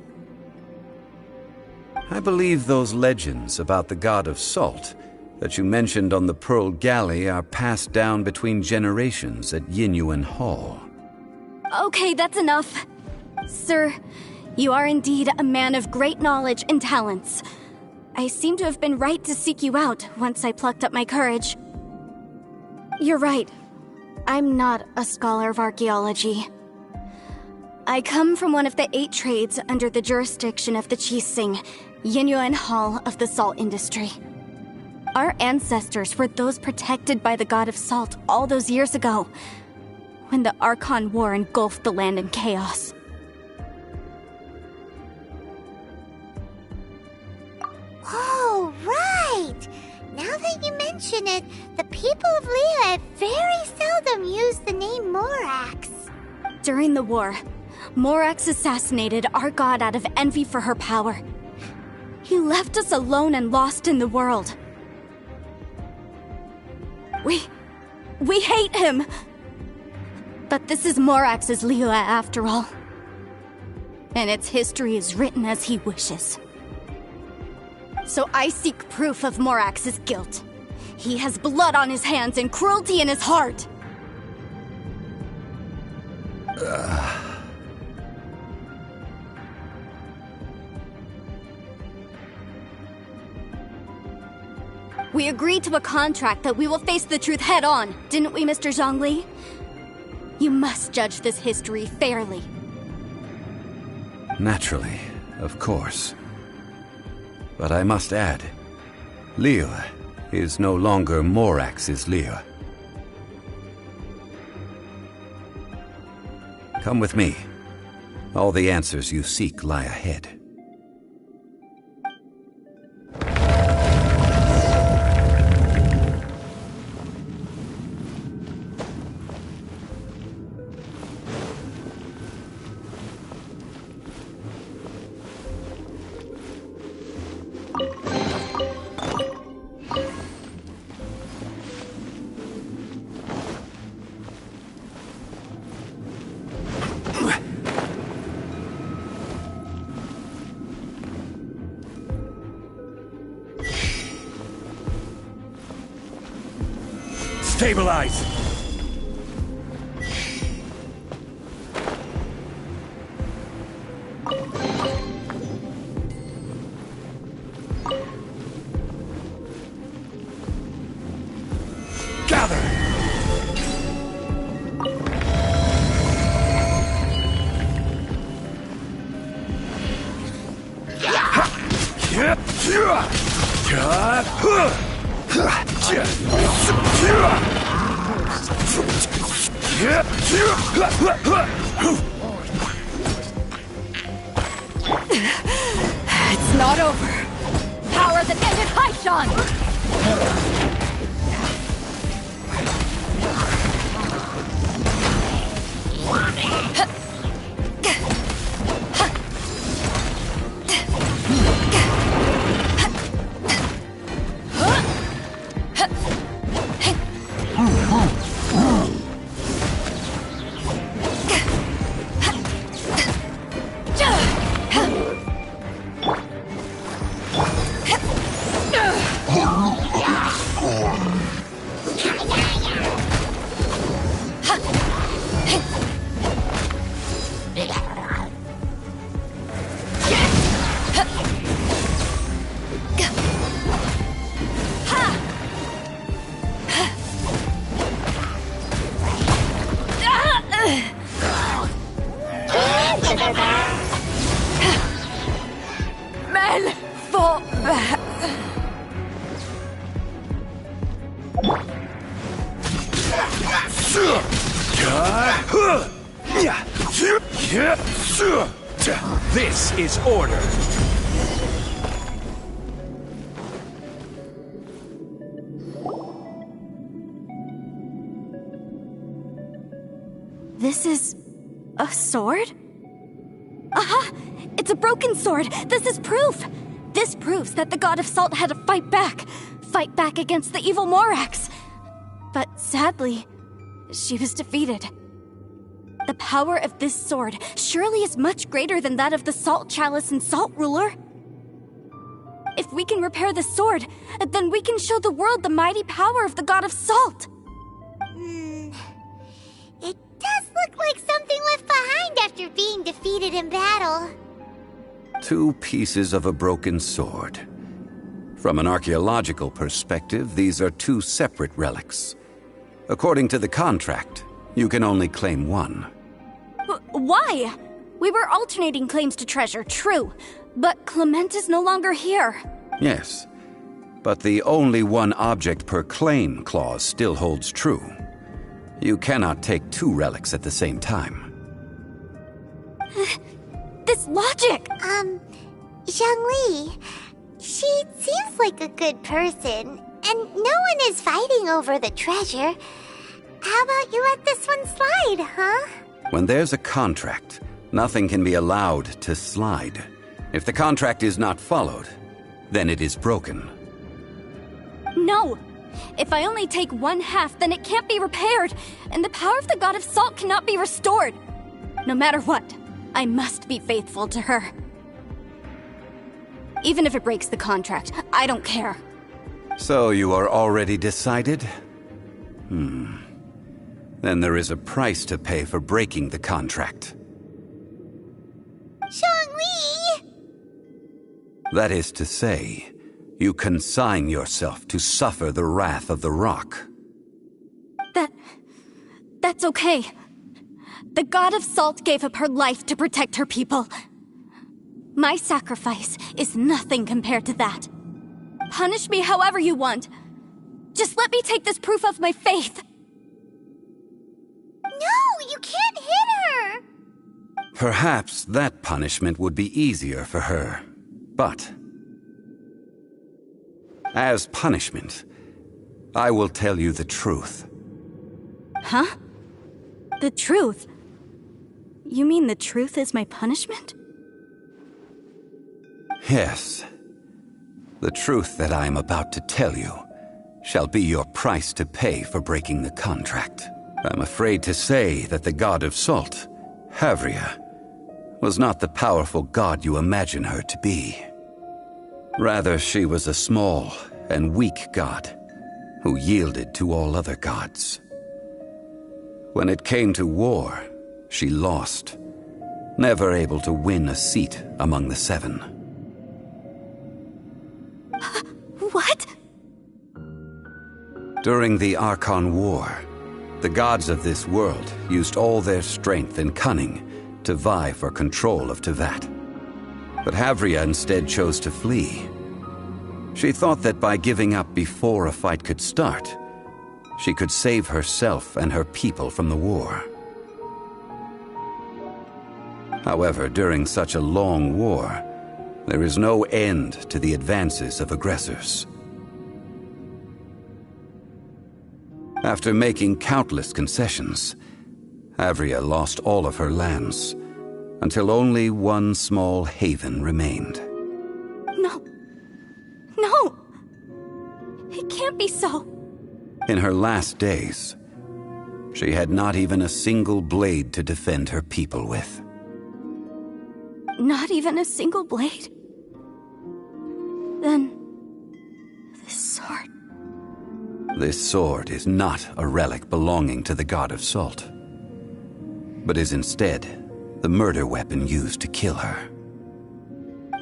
I believe those legends about the god of salt that you mentioned on the Pearl Galley are passed down between generations at Yinyuan Hall. Okay, that's enough. Sir, you are indeed a man of great knowledge and talents. I seem to have been right to seek you out once I plucked up my courage. You're right. I'm not a scholar of archaeology. I come from one of the 8 trades under the jurisdiction of the Qixing, Yinyuan Hall of the salt industry. Our ancestors were those protected by the god of salt all those years ago, when the Archon War engulfed the land in chaos. Oh, right! Now that you mention it, the people of Liyue very seldom use the name Morax. During the war, Morax assassinated our god out of envy for her power. He left us alone and lost in the world. We hate him! But this is Morax's Liyue after all. And its history is written as he wishes. So I seek proof of Morax's guilt. He has blood on his hands and cruelty in his heart. We agreed to a contract that we will face the truth head on, didn't we, Mr. Zhongli? You must judge this history fairly. Naturally, of course. But I must add, Liyue is no longer Morax's Liyue. Come with me. All the answers you seek lie ahead. Stabilize! Gather! It's not over. Power that ended Haishan! Men, fall back. This is order. This is a sword? Aha! It's a broken sword! This is proof! This proves that the god of salt had to fight back against the evil Morax. But sadly, she was defeated. The power of this sword surely is much greater than that of the Salt Chalice and Salt Ruler. If we can repair the sword, then we can show the world the mighty power of the God of Salt. It does look like something left behind after being defeated in battle. 2 pieces of a broken sword. From an archaeological perspective, these are 2 separate relics. According to the contract, you can only claim 1. Why? We were alternating claims to treasure, true. But Clement is no longer here. Yes, but the only 1 object per claim clause still holds true. You cannot take 2 relics at the same time. This logic! Zhongli, she seems like a good person, and no one is fighting over the treasure. How about you let this one slide, huh? When there's a contract, nothing can be allowed to slide. If the contract is not followed, then it is broken. No! If I only take 1/2, then it can't be repaired, and the power of the God of Salt cannot be restored. No matter what, I must be faithful to her. Even if it breaks the contract, I don't care. So you are already decided? Then there is a price to pay for breaking the contract. Zhongli! That is to say, you consign yourself to suffer the wrath of the rock. That's okay. The God of Salt gave up her life to protect her people. My sacrifice is nothing compared to that. Punish me however you want. Just let me take this proof of my faith. No, you can't hit her! Perhaps that punishment would be easier for her. But as punishment, I will tell you the truth. Huh? The truth? You mean the truth is my punishment? Yes. The truth that I am about to tell you shall be your price to pay for breaking the contract. I'm afraid to say that the God of Salt, Havria, was not the powerful god you imagine her to be. Rather, she was a small and weak god who yielded to all other gods. When it came to war, she lost, never able to win a seat among the 7. What? During the Archon War, the gods of this world used all their strength and cunning to vie for control of Tevat. But Havria instead chose to flee. She thought that by giving up before a fight could start, she could save herself and her people from the war. However, during such a long war, there is no end to the advances of aggressors. After making countless concessions, Havria lost all of her lands, until only one small haven remained. No. No! It can't be so. In her last days, she had not even a single blade to defend her people with. Not even a single blade? Then, this sword... This sword is not a relic belonging to the God of Salt, but is instead the murder weapon used to kill her.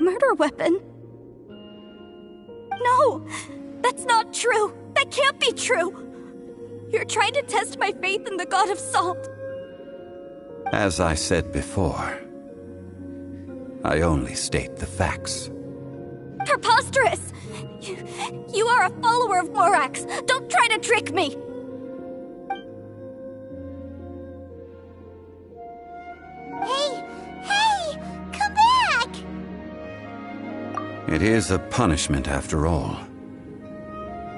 Murder weapon? No! That's not true! That can't be true! You're trying to test my faith in the God of Salt! As I said before, I only state the facts. Preposterous! You are a follower of Morax! Don't try to trick me! Hey! Come back! It is a punishment after all.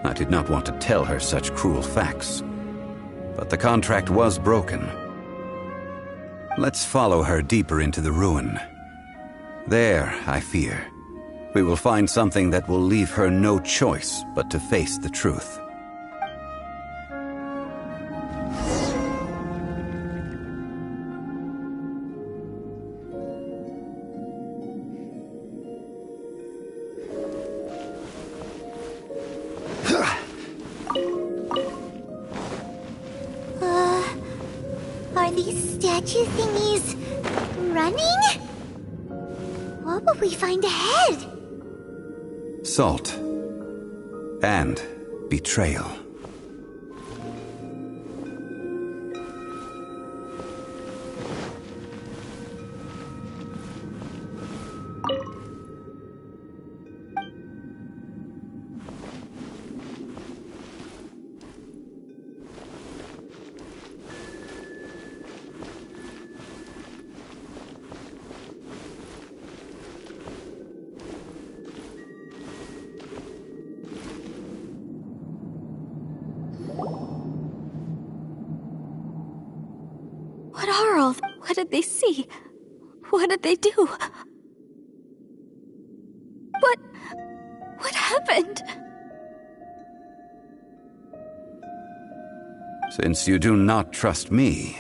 I did not want to tell her such cruel facts, but the contract was broken. Let's follow her deeper into the ruin. There, I fear, we will find something that will leave her no choice but to face the truth. Are these statue thingies running? What will we find ahead? Salt. And betrayal. What did they see? What did they do? What happened? Since you do not trust me,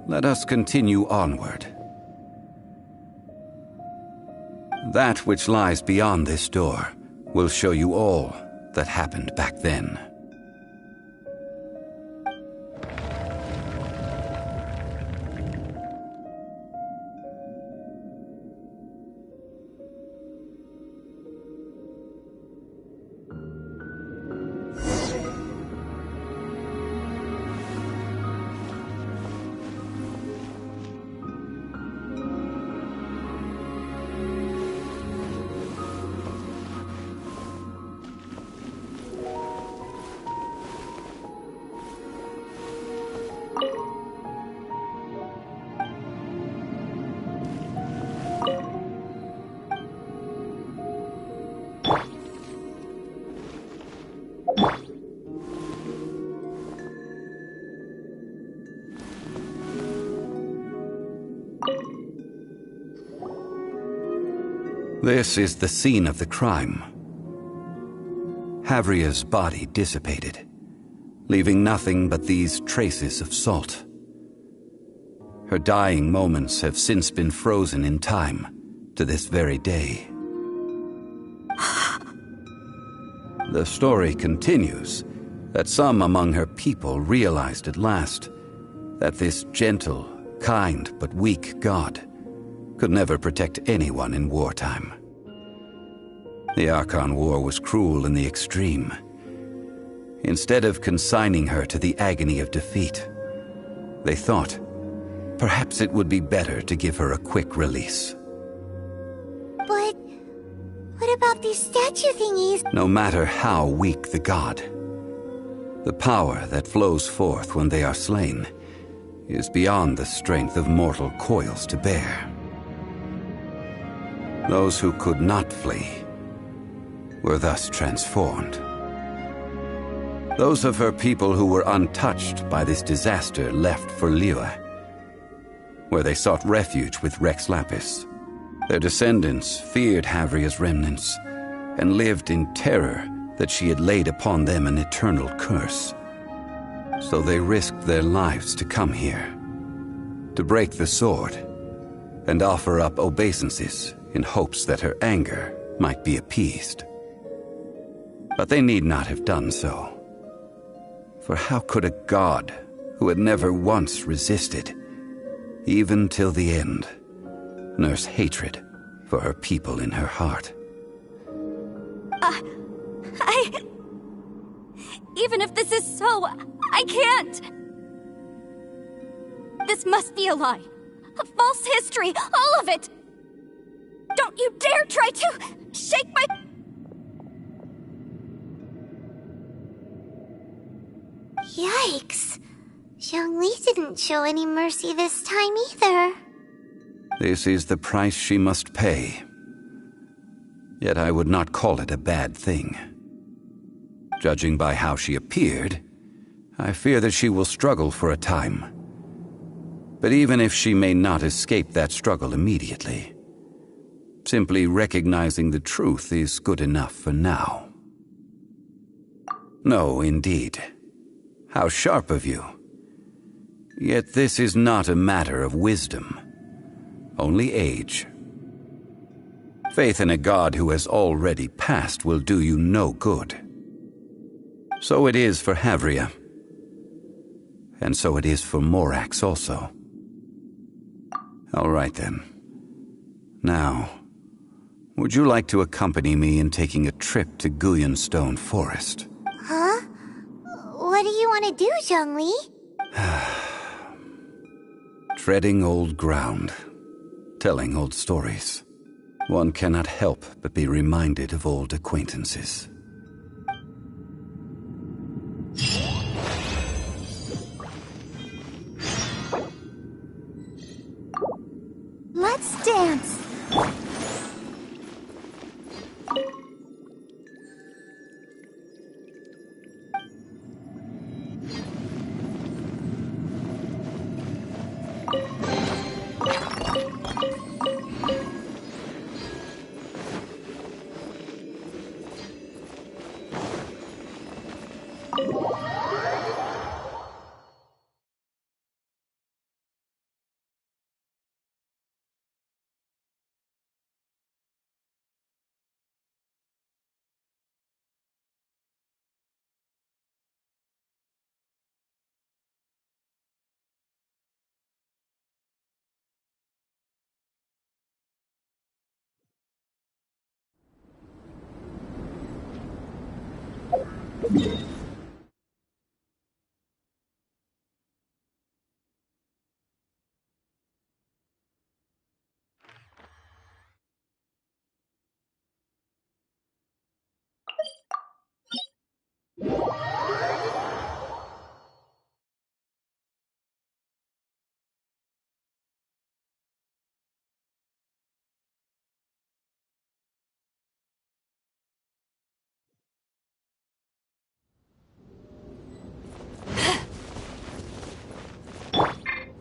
let us continue onward. That which lies beyond this door will show you all that happened back then. This is the scene of the crime. Havria's body dissipated, leaving nothing but these traces of salt. Her dying moments have since been frozen in time to this very day. The story continues that some among her people realized at last that this gentle, kind, but weak god could never protect anyone in wartime. The Archon War was cruel in the extreme. Instead of consigning her to the agony of defeat, they thought perhaps it would be better to give her a quick release. But what about these statue thingies? No matter how weak the god, the power that flows forth when they are slain is beyond the strength of mortal coils to bear. Those who could not flee were thus transformed. Those of her people who were untouched by this disaster left for Liyue, where they sought refuge with Rex Lapis. Their descendants feared Havria's remnants and lived in terror that she had laid upon them an eternal curse. So they risked their lives to come here, to break the sword, and offer up obeisances in hopes that her anger might be appeased. But they need not have done so. For how could a god who had never once resisted, even till the end, nurse hatred for her people in her heart? Even if this is so, I can't! This must be a lie. A false history, all of it! Don't you dare try to shake my... Yikes. Zhongli didn't show any mercy this time either. This is the price she must pay. Yet I would not call it a bad thing. Judging by how she appeared, I fear that she will struggle for a time. But even if she may not escape that struggle immediately, simply recognizing the truth is good enough for now. No, indeed. How sharp of you. Yet this is not a matter of wisdom, only age. Faith in a god who has already passed will do you no good. So it is for Havria. and so it is for Morax also. All right then. Now, would you like to accompany me in taking a trip to Gullion Forest? Huh? What do you want to do, Zhongli? Treading old ground, telling old stories. One cannot help but be reminded of old acquaintances. Let's dance!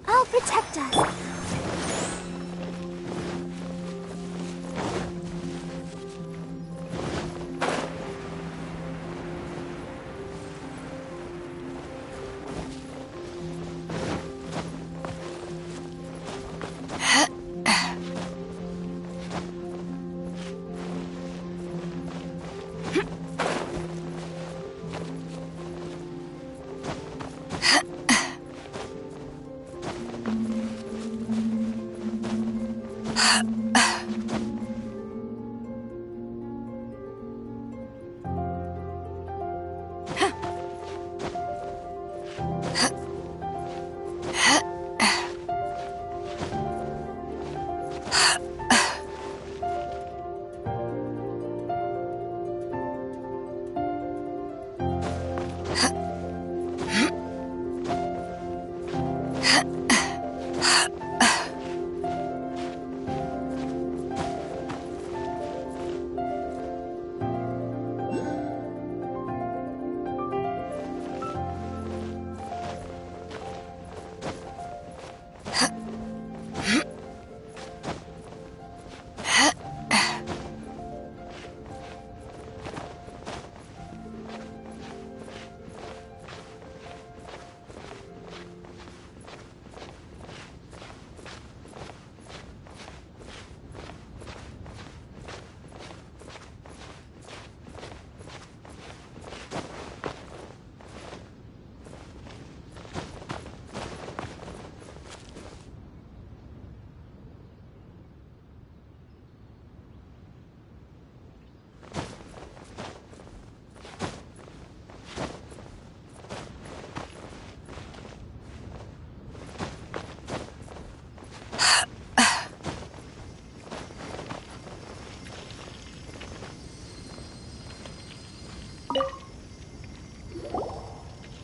I'll protect us.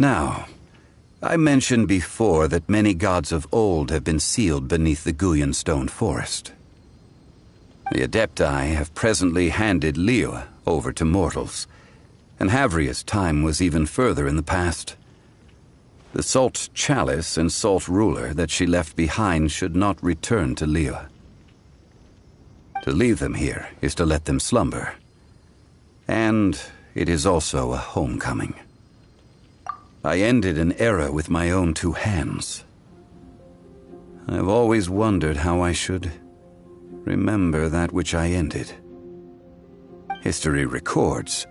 Now, I mentioned before that many gods of old have been sealed beneath the Gullion Forest. The Adepti have presently handed Liyue over to mortals, and Havria's time was even further in the past. The Salt Chalice and Salt Ruler that she left behind should not return to Liyue. To leave them here is to let them slumber. And it is also a homecoming. I ended an era with my own two hands. I've always wondered how I should remember that which I ended. History records,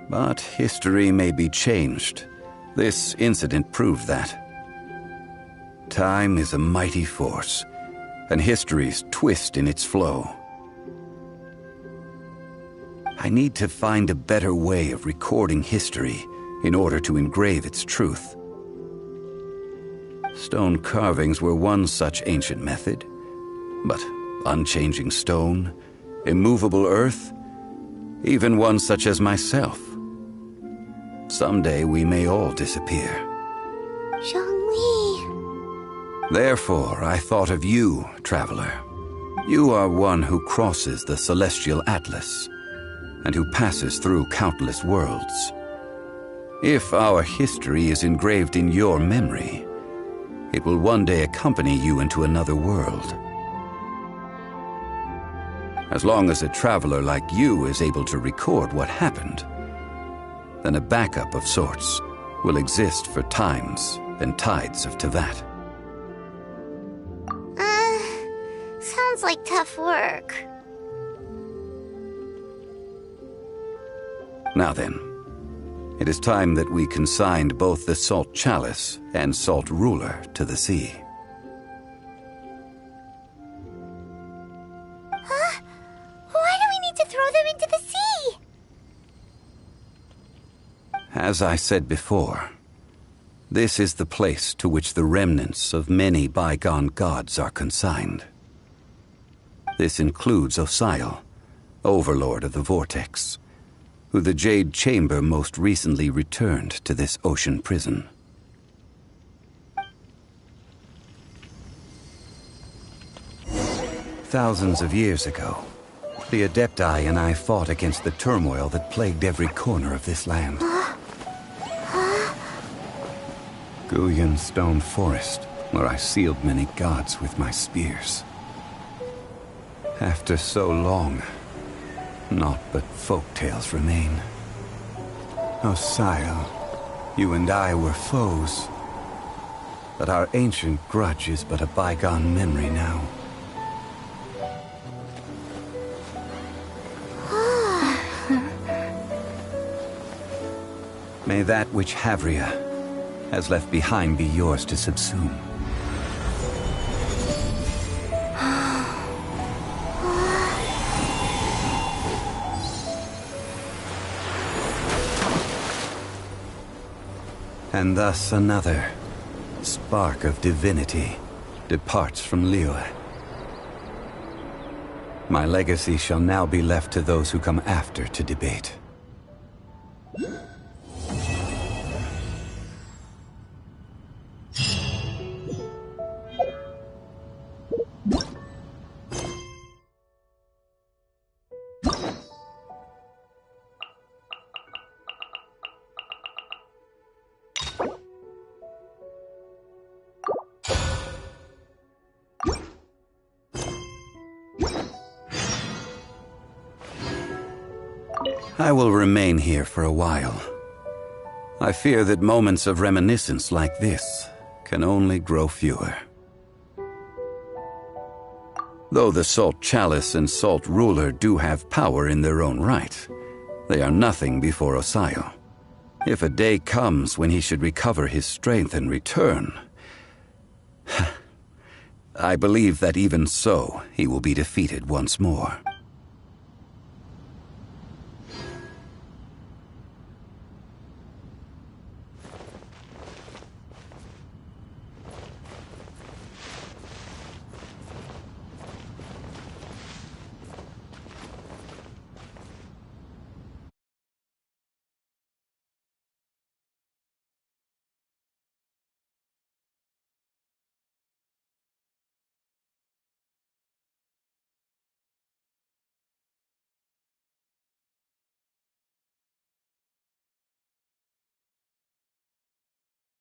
but history may be changed. This incident proved that. Time is a mighty force, and histories twist in its flow. I need to find a better way of recording history in order to engrave its truth. Stone carvings were one such ancient method, but unchanging stone, immovable earth, even one such as myself. Someday we may all disappear. Zhongli. Therefore, I thought of you, traveler. You are one who crosses the celestial atlas, and who passes through countless worlds. If our history is engraved in your memory, it will one day accompany you into another world. As long as a traveler like you is able to record what happened, then a backup of sorts will exist for times and tides of Tevat. Sounds like tough work. Now then, it is time that we consigned both the Salt Chalice and Salt Ruler to the sea. Huh? Why do we need to throw them into the sea? As I said before, this is the place to which the remnants of many bygone gods are consigned. This includes Osial, Overlord of the Vortex, who the Jade Chamber most recently returned to this ocean prison. Thousands of years ago, the Adepti and I fought against the turmoil that plagued every corner of this land. Guyan Stone Forest, where I sealed many gods with my spears. After so long, naught but folk tales remain. Osial, you and I were foes, but our ancient grudge is but a bygone memory now. May that which Havria has left behind be yours to subsume. And thus another spark of divinity departs from Liyue. My legacy shall now be left to those who come after to debate. I will remain here for a while. I fear that moments of reminiscence like this can only grow fewer. Though the Salt Chalice and Salt Ruler do have power in their own right, they are nothing before Osial. If a day comes when he should recover his strength and return, I believe that even so, he will be defeated once more.